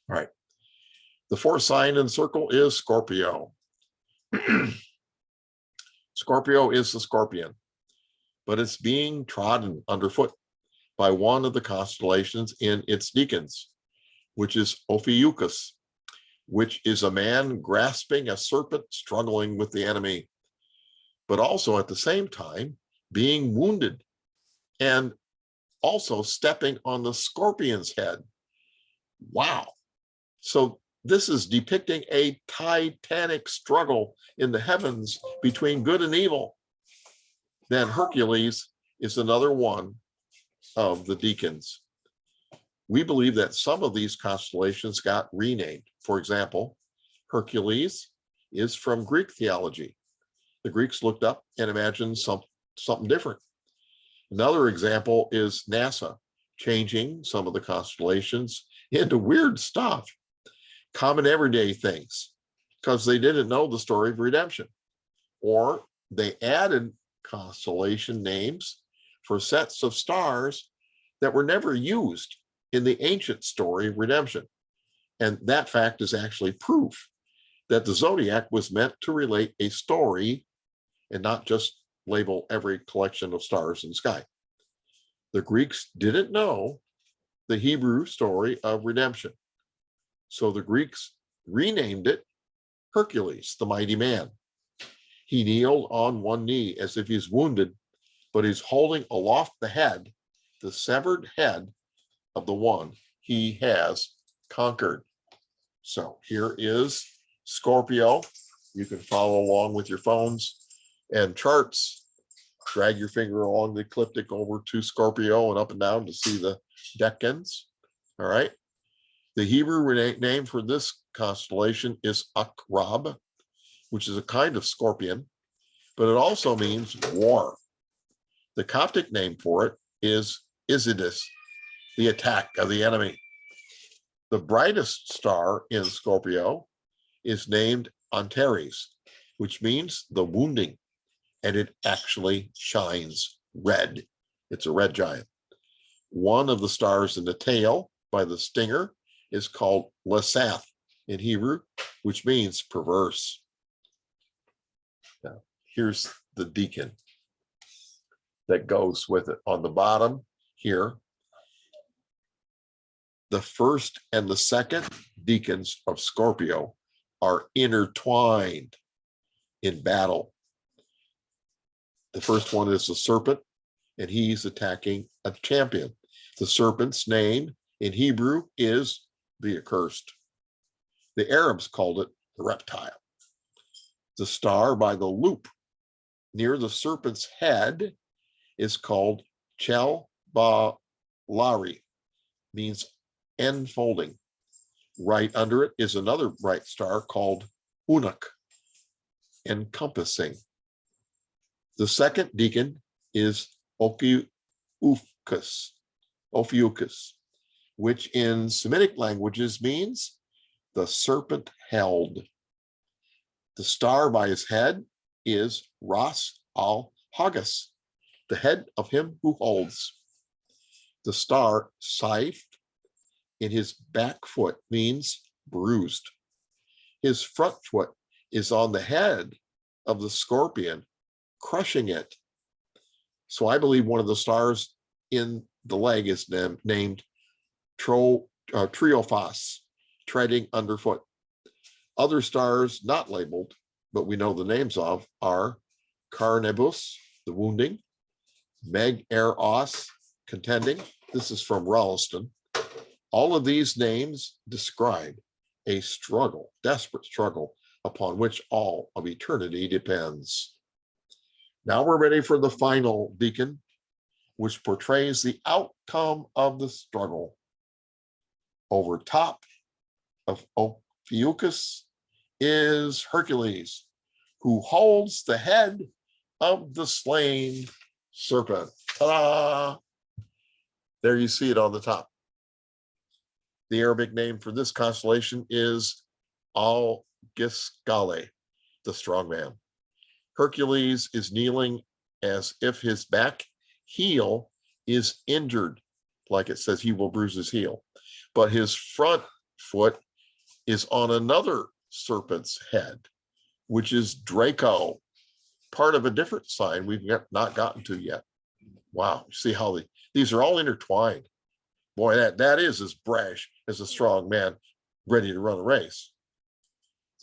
All right. The fourth sign in the circle is Scorpio. Scorpio is the scorpion, but it's being trodden underfoot by one of the constellations in its deacons, which is Ophiuchus, which is a man grasping a serpent, struggling with the enemy, but also at the same time being wounded. And also stepping on the scorpion's head. Wow. So this is depicting a titanic struggle in the heavens between good and evil. Then Hercules is another one of the deacons. We believe that some of these constellations got renamed. For example, Hercules is from Greek theology. The Greeks looked up and imagined something different. Another example is NASA changing some of the constellations into weird stuff, common everyday things, because they didn't know the story of redemption. Or they added constellation names for sets of stars that were never used in the ancient story of redemption. And that fact is actually proof that the zodiac was meant to relate a story and not just label every collection of stars in the sky. The Greeks didn't know the Hebrew story of redemption. So the Greeks renamed it Hercules, the mighty man. He kneeled on one knee as if he's wounded, but he's holding aloft the head, the severed head of the one he has conquered. So here is Scorpio. You can follow along with your phones and charts. Drag your finger along the ecliptic over to Scorpio and up and down to see the decans. All right. The Hebrew name for this constellation is Akrab, which is a kind of scorpion, but it also means war. The Coptic name for it is Isidis, the attack of the enemy. The brightest star in Scorpio is named Antares, which means the wounding, and it actually shines red. It's a red giant. One of the stars in the tail by the stinger is called Lesath in Hebrew, which means perverse. Now, here's the deacon that goes with it. On the bottom here, the first and the second deacons of Scorpio are intertwined in battle. The first one is the serpent, and he's attacking a champion. The serpent's name in Hebrew is the accursed. The Arabs called it the reptile. The star by the loop near the serpent's head is called Chelbalari, means enfolding. Right under it is another bright star called Unak, encompassing. The second deacon is Ophiuchus, which in Semitic languages means the serpent held. The star by his head is Ras al-Haggis, the head of him who holds. The star Saif in his back foot means bruised. His front foot is on the head of the scorpion, crushing it. So I believe one of the stars in the leg is named Triophas, treading underfoot. Other stars not labeled, but we know the names of, are Carnebus, the wounding, Meg Os, contending. This is from Rolliston. All of these names describe a struggle, desperate struggle, upon which all of eternity depends. Now we're ready for the final deacon, which portrays the outcome of the struggle. Over top of Ophiuchus is Hercules, who holds the head of the slain serpent. Ta-da! There you see it on the top. The Arabic name for this constellation is Al-Gisgale, the strong man. Hercules is kneeling as if his back heel is injured, like it says he will bruise his heel. But his front foot is on another serpent's head, which is Draco, part of a different sign we've not gotten to yet. Wow, see how these are all intertwined. Boy, that is as brash as a strong man ready to run a race.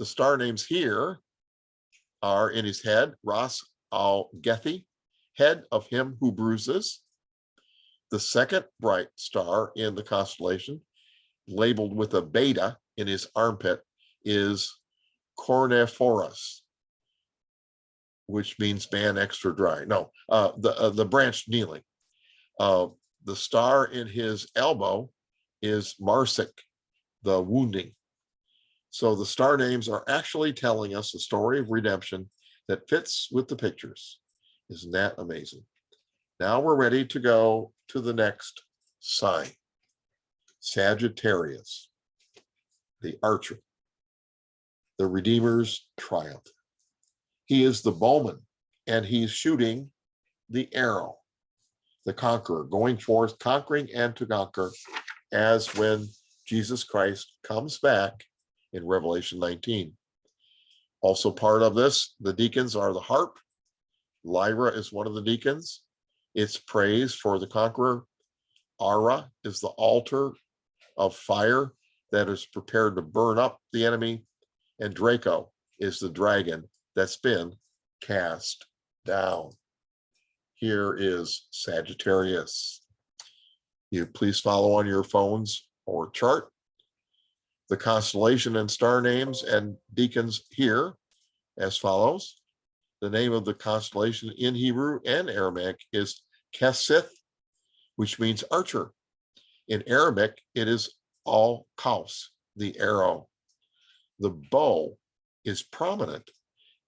The star names here are in his head, Ras al-Gethi, head of him who bruises. The second bright star in the constellation, labeled with a beta in his armpit, is Corniforus, which means man extra dry. No, the branch kneeling. The star in his elbow is Marsic, the wounding. So the star names are actually telling us a story of redemption that fits with the pictures. Isn't that amazing? Now we're ready to go to the next sign. Sagittarius, the archer, the Redeemer's triumph. He is the bowman, and he's shooting the arrow, the conqueror, going forth, conquering and to conquer, as when Jesus Christ comes back in Revelation 19. Also part of this, the deacons are the harp. Lyra is one of the deacons. It's praise for the conqueror. Ara is the altar of fire that is prepared to burn up the enemy. And Draco is the dragon that's been cast down. Here is Sagittarius. You please follow on your phones or chart the constellation and star names and deacons here as follows. The name of the constellation in Hebrew and Aramaic is Kesith, which means archer. In Arabic, it is al-Kaus, the arrow. The bow is prominent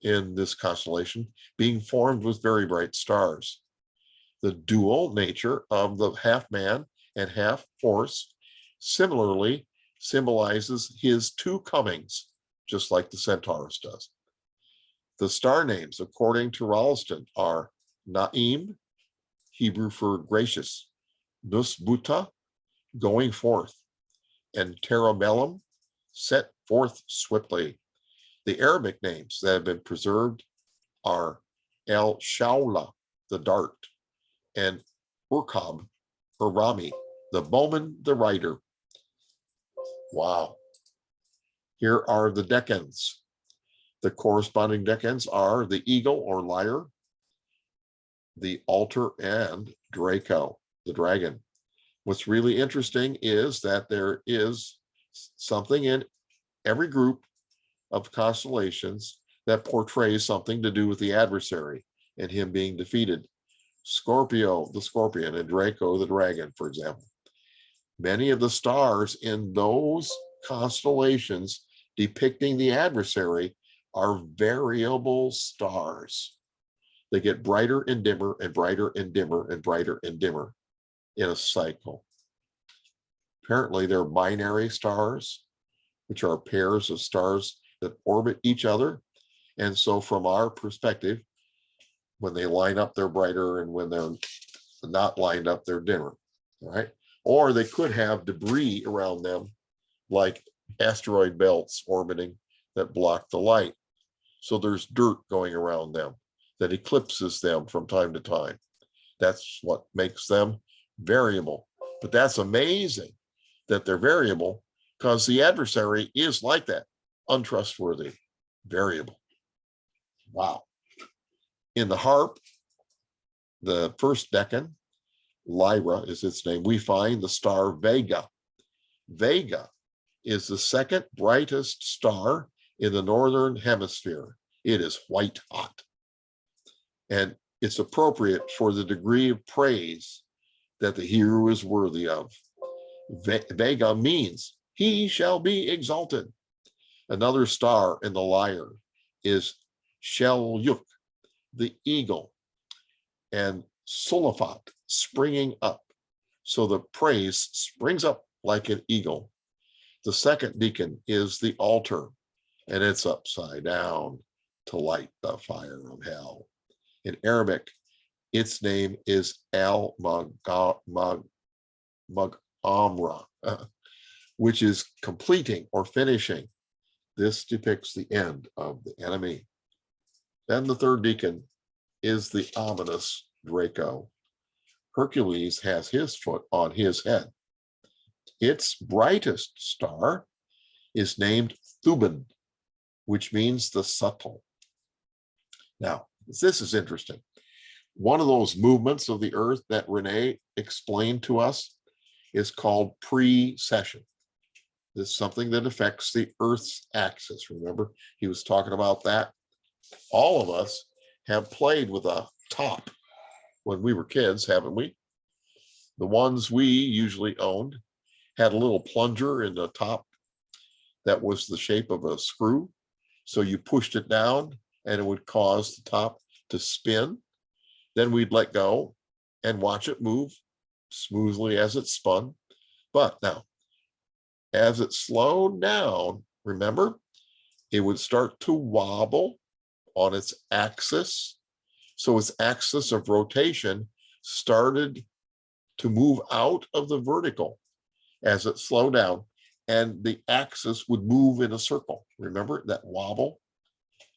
in this constellation, being formed with very bright stars. The dual nature of the half man and half horse similarly symbolizes his two comings, just like the Centaurus does. The star names, according to Ralston, are Na'im, Hebrew for gracious, Nusbuta, going forth, and Terabellum, set forth swiftly. The Arabic names that have been preserved are El Shaula, the dart, and Urkab, or Rami, the bowman, the rider. Wow. Here are the decans. The corresponding decans are the eagle or lyre, the altar, and Draco, the dragon. What's really interesting is that there is something in every group of constellations that portrays something to do with the adversary and him being defeated. Scorpio, the scorpion, and Draco, the dragon, for example. Many of the stars in those constellations depicting the adversary are variable stars. They get brighter and dimmer and brighter and dimmer and brighter and dimmer in a cycle. Apparently, they're binary stars, which are pairs of stars that orbit each other. And so from our perspective, when they line up, they're brighter, and when they're not lined up, they're dimmer, all right? Or they could have debris around them, like asteroid belts orbiting that block the light. So there's dirt going around them that eclipses them from time to time. That's what makes them variable. But that's amazing that they're variable, because the adversary is like that, untrustworthy, variable. Wow. In the harp, the first decan, Lyra is its name, we find the star Vega. Vega is the second brightest star in the northern hemisphere. It is white hot. And it's appropriate for the degree of praise that the hero is worthy of. Vega means he shall be exalted. Another star in the lyre is Shelyuk, the eagle, and Solophat, springing up. So the praise springs up like an eagle. The second deacon is the altar, and it's upside down to light the fire of hell. In Arabic, its name is Al-Magamra, which is completing or finishing. This depicts the end of the enemy. Then the third deacon is the ominous Draco. Hercules has his foot on his head. Its brightest star is named Thuban, which means the subtle. Now, this is interesting. One of those movements of the earth that Renee explained to us is called precession. This is something that affects the earth's axis. Remember, he was talking about that. All of us have played with a top when we were kids, haven't we? The ones we usually owned had a little plunger in the top that was the shape of a screw. So you pushed it down and it would cause the top to spin. Then we'd let go and watch it move smoothly as it spun. But now, as it slowed down, remember, it would start to wobble on its axis. So its axis of rotation started to move out of the vertical as it slowed down, and the axis would move in a circle. Remember that wobble?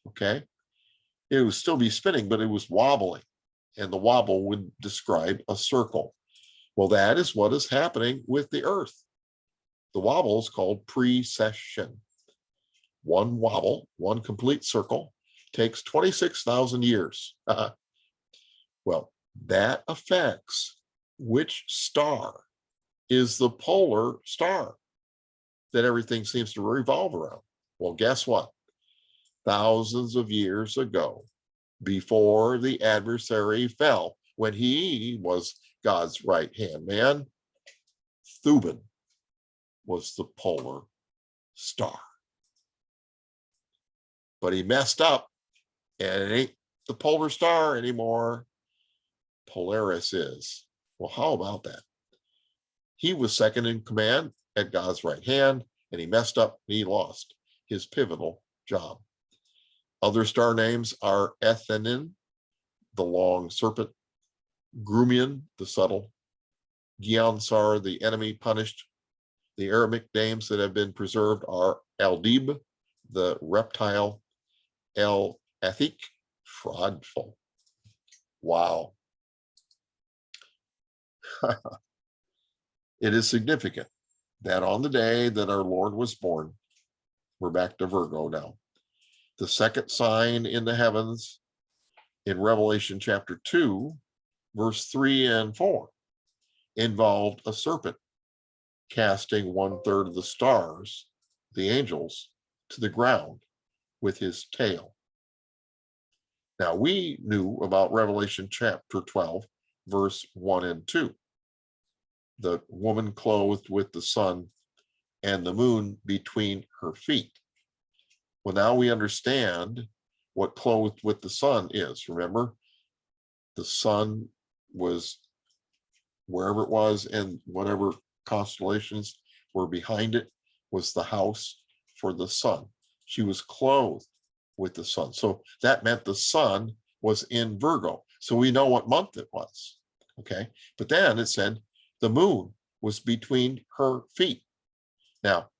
Okay. It would still be spinning, but it was wobbling, and the wobble would describe a circle. Well, that is what is happening with the earth. The wobble is called precession. One wobble, one complete circle, takes 26,000 years. Well, that affects which star is the polar star that everything seems to revolve around. Well, guess what? Thousands of years ago, before the adversary fell, when he was God's right-hand man, Thuban was the polar star. But he messed up, and it ain't the polar star anymore. Polaris is. Well, how about that? He was second in command at God's right hand, and he messed up and he lost his pivotal job. Other star names are Ethenin, the long serpent, Grumian, the subtle, Giansar, the enemy punished. The Arabic names that have been preserved are Aldib, the reptile, El Athik, fraudful. Wow. It is significant that on the day that our Lord was born, we're back to Virgo now, the second sign in the heavens in Revelation chapter 2, verse 3 and 4, involved a serpent casting 1/3 of the stars, the angels, to the ground with his tail. Now, we knew about Revelation chapter 12, verse 1 and 2. The woman clothed with the sun and the moon between her feet. Well, now we understand what clothed with the sun is. Remember, the sun was wherever it was, and whatever constellations were behind it was the house for the sun. She was clothed with the sun. So that meant the sun was in Virgo. So we know what month it was. Okay. But then it said the moon was between her feet. Now,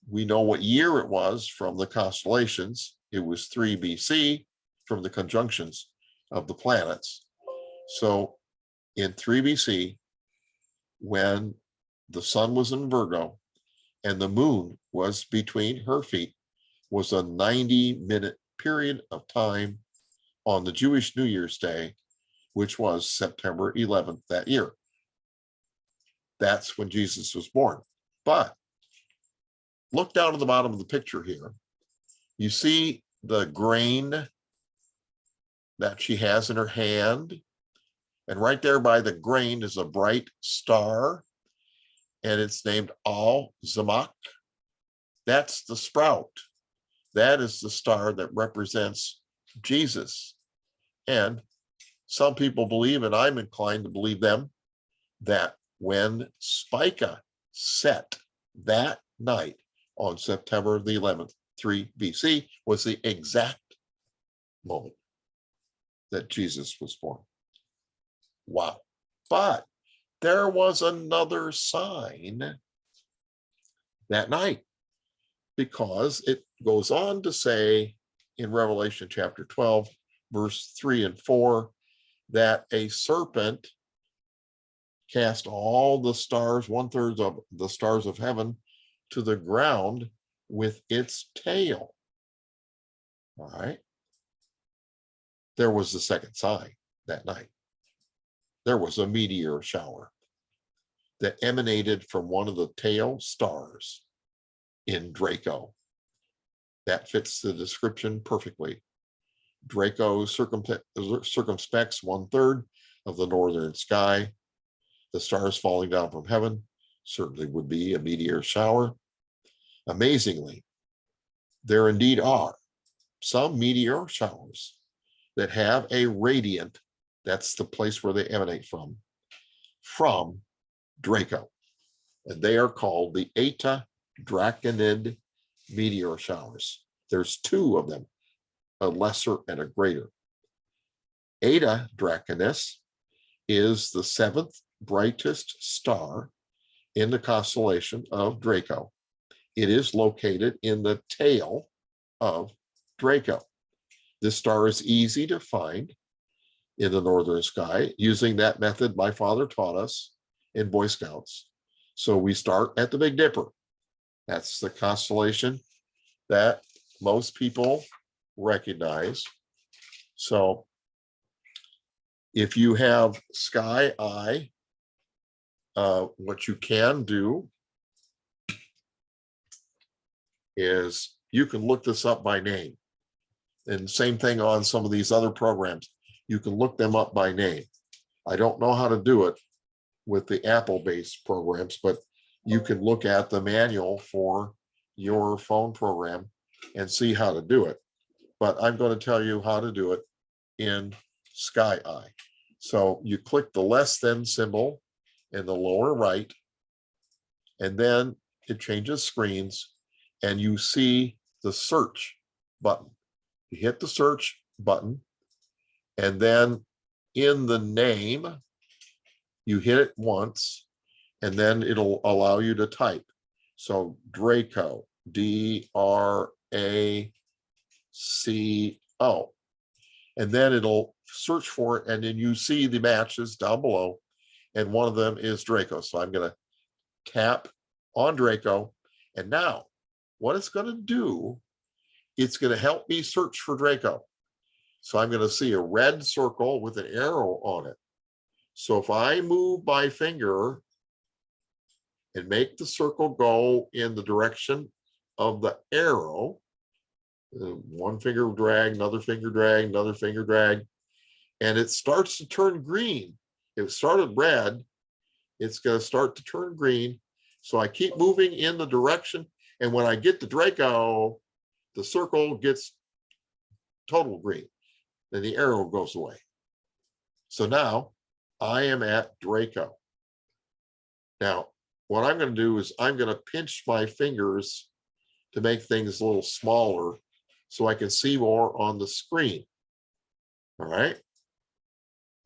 we know what year it was from the constellations. It was 3 BC from the conjunctions of the planets. So in 3 BC, when the sun was in Virgo and the moon was between her feet, was a 90-minute period of time on the Jewish New Year's Day, which was September 11th that year. That's when Jesus was born. But look down at the bottom of the picture here. You see the grain that she has in her hand. And right there by the grain is a bright star. And it's named Al-Zamak. That's the sprout. That is the star that represents Jesus. And some people believe, and I'm inclined to believe them, that when Spica set that night on September the 11th, 3 BC, was the exact moment that Jesus was born. Wow. But there was another sign that night, because it goes on to say in Revelation chapter 12, verse 3 and 4, that a serpent cast all the stars, 1/3 of the stars of heaven, to the ground with its tail. All right. There was the second sign. that night. There was a meteor shower that emanated from one of the tail stars in Draco. That fits the description perfectly. Draco circumspects 1/3 of the northern sky. The stars falling down from heaven certainly would be a meteor shower. Amazingly, there indeed are some meteor showers that have a radiant, that's the place where they emanate from Draco. And they are called the Eta Draconid meteor showers. There's 2 of them, a lesser and a greater. Eta Draconis is the 7th brightest star in the constellation of Draco. It is located in the tail of Draco. This star is easy to find in the northern sky using that method my father taught us in Boy Scouts. So we start at the Big Dipper. That's the constellation that most people recognize. So if you have sky eye, what you can do is you can look this up by name. And same thing on some of these other programs. You can look them up by name. I don't know how to do it with the Apple-based programs, but you can look at the manual for your phone program and see how to do it. But I'm going to tell you how to do it in Sky Eye. So you click the less than symbol in the lower right, and then it changes screens, and you see the search button. You hit the search button, and then in the name, you hit it once, and then it'll allow you to type. So Draco, D-R-A-C-O. And then it'll search for it, and then you see the matches down below, and one of them is Draco. So I'm going to tap on Draco, and now what it's going to do, it's going to help me search for Draco. So I'm going to see a red circle with an arrow on it. So if I move my finger and make the circle go in the direction of the arrow, one finger drag, another finger drag, another finger drag, and it starts to turn green. It started red, it's going to start to turn green. So I keep moving in the direction, and when I get to Draco, the circle gets total green. Then the arrow goes away. So now I am at Draco. Now, what I'm going to do is I'm going to pinch my fingers to make things a little smaller so I can see more on the screen. All right.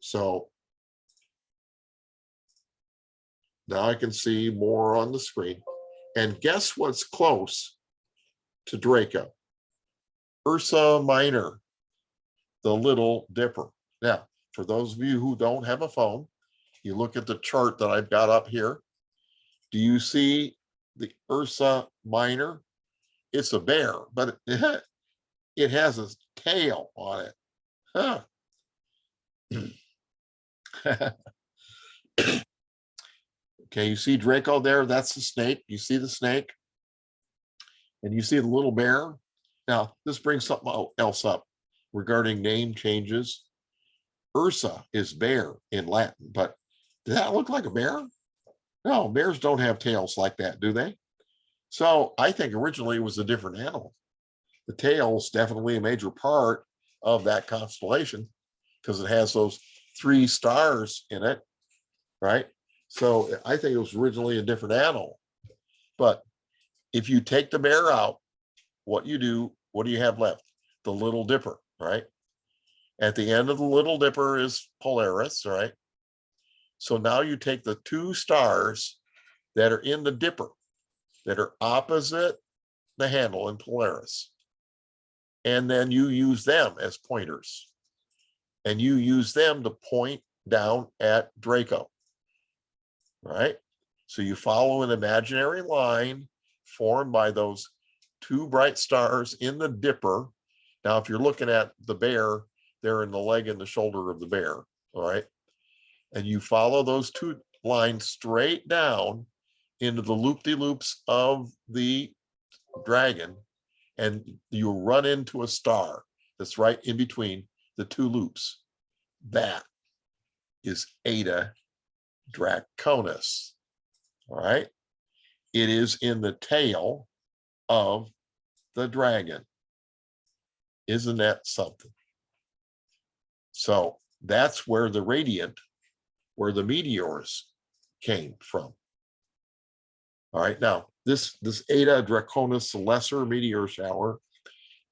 So now I can see more on the screen. And guess what's close to Draco? Ursa Minor, the Little Dipper. Now, for those of you who don't have a phone, you look at the chart that I've got up here. Do you see the Ursa Minor? It's a bear, but it has a tail on it. Huh. Okay, you see Draco there? That's the snake. You see the snake? And you see the little bear? Now, this brings something else up regarding name changes. Ursa is bear in Latin, but does that look like a bear? No, bears don't have tails like that, do they? So I think originally it was a different animal. The tail is definitely a major part of that constellation because it has those 3 stars in it, right? So I think it was originally a different animal. But if you take the bear out, what do you have left? The Little Dipper, right? At the end of the Little Dipper is Polaris, right? So now you take the 2 stars that are in the Dipper, that are opposite the handle in Polaris, and then you use them as pointers. And you use them to point down at Draco, right? So you follow an imaginary line formed by those 2 bright stars in the Dipper. Now, if you're looking at the bear, there in the leg and the shoulder of the bear. All right. And you follow those two lines straight down into the loop-de-loops of the dragon, and you run into a star that's right in between the two loops. That is Eta Draconis. All right. It is in the tail of the dragon. Isn't that something? So that's where the radiant, where the meteors came from. All right, now this Eta Draconis, the lesser meteor shower,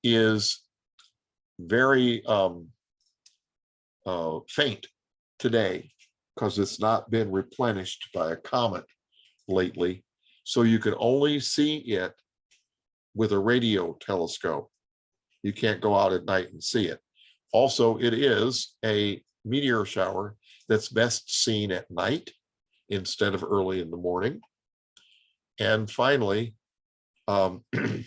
is very faint today because it's not been replenished by a comet lately. So you can only see it with a radio telescope. You can't go out at night and see it. Also, it is a meteor shower that's best seen at night instead of early in the morning. And finally, it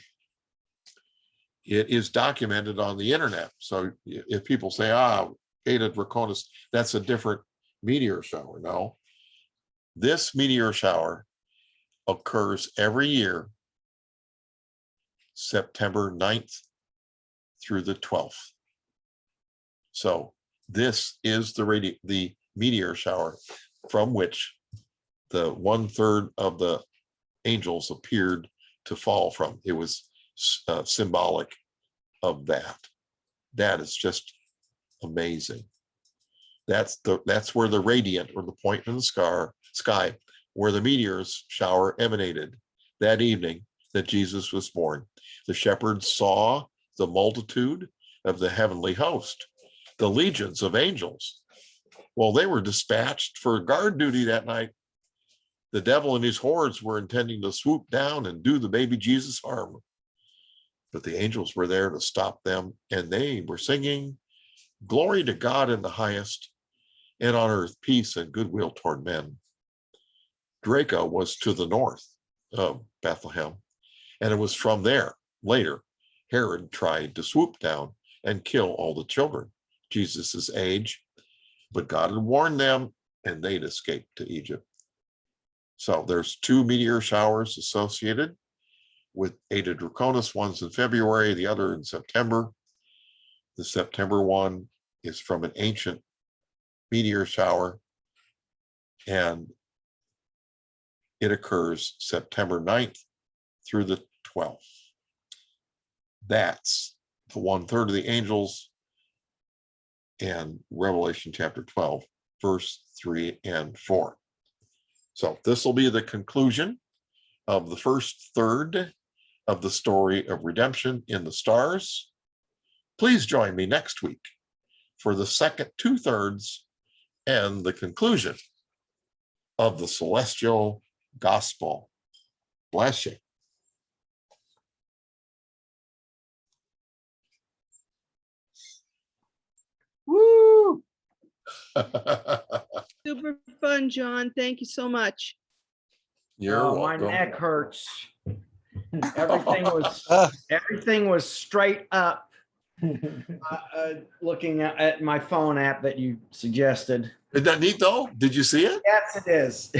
is documented on the internet. So if people say, Eta Draconis, that's a different meteor shower. No, this meteor shower occurs every year, September 9th through the 12th. So this is the meteor shower from which the 1/3 of the angels appeared to fall from. It was symbolic of that. That is just amazing. That's where the radiant, or the point in the sky where the meteors shower emanated that evening that Jesus was born. The shepherds saw the multitude of the heavenly host, the legions of angels. Well, they were dispatched for guard duty that night. The devil and his hordes were intending to swoop down and do the baby Jesus harm. But the angels were there to stop them, and they were singing, "Glory to God in the highest, and on earth peace and goodwill toward men." Draco was to the north of Bethlehem, and it was from there, later, Herod tried to swoop down and kill all the children Jesus's age, but God had warned them, and they'd escaped to Egypt. So there's 2 meteor showers associated with Eta Draconis. One's in February, the other in September. The September one is from an ancient meteor shower, and it occurs September 9th through the 12th. That's the 1/3 of the angels, and Revelation chapter 12, verse 3 and 4. So this will be the conclusion of the first third of the story of redemption in the stars. Please join me next week for the second 2/3 and the conclusion of the celestial gospel. Bless you. Woo! Super fun, John. Thank you so much. You're welcome. My neck hurts. Everything was straight up. Looking at my phone app that you suggested. Isn't that neat though? Did you see it? Yes, it is.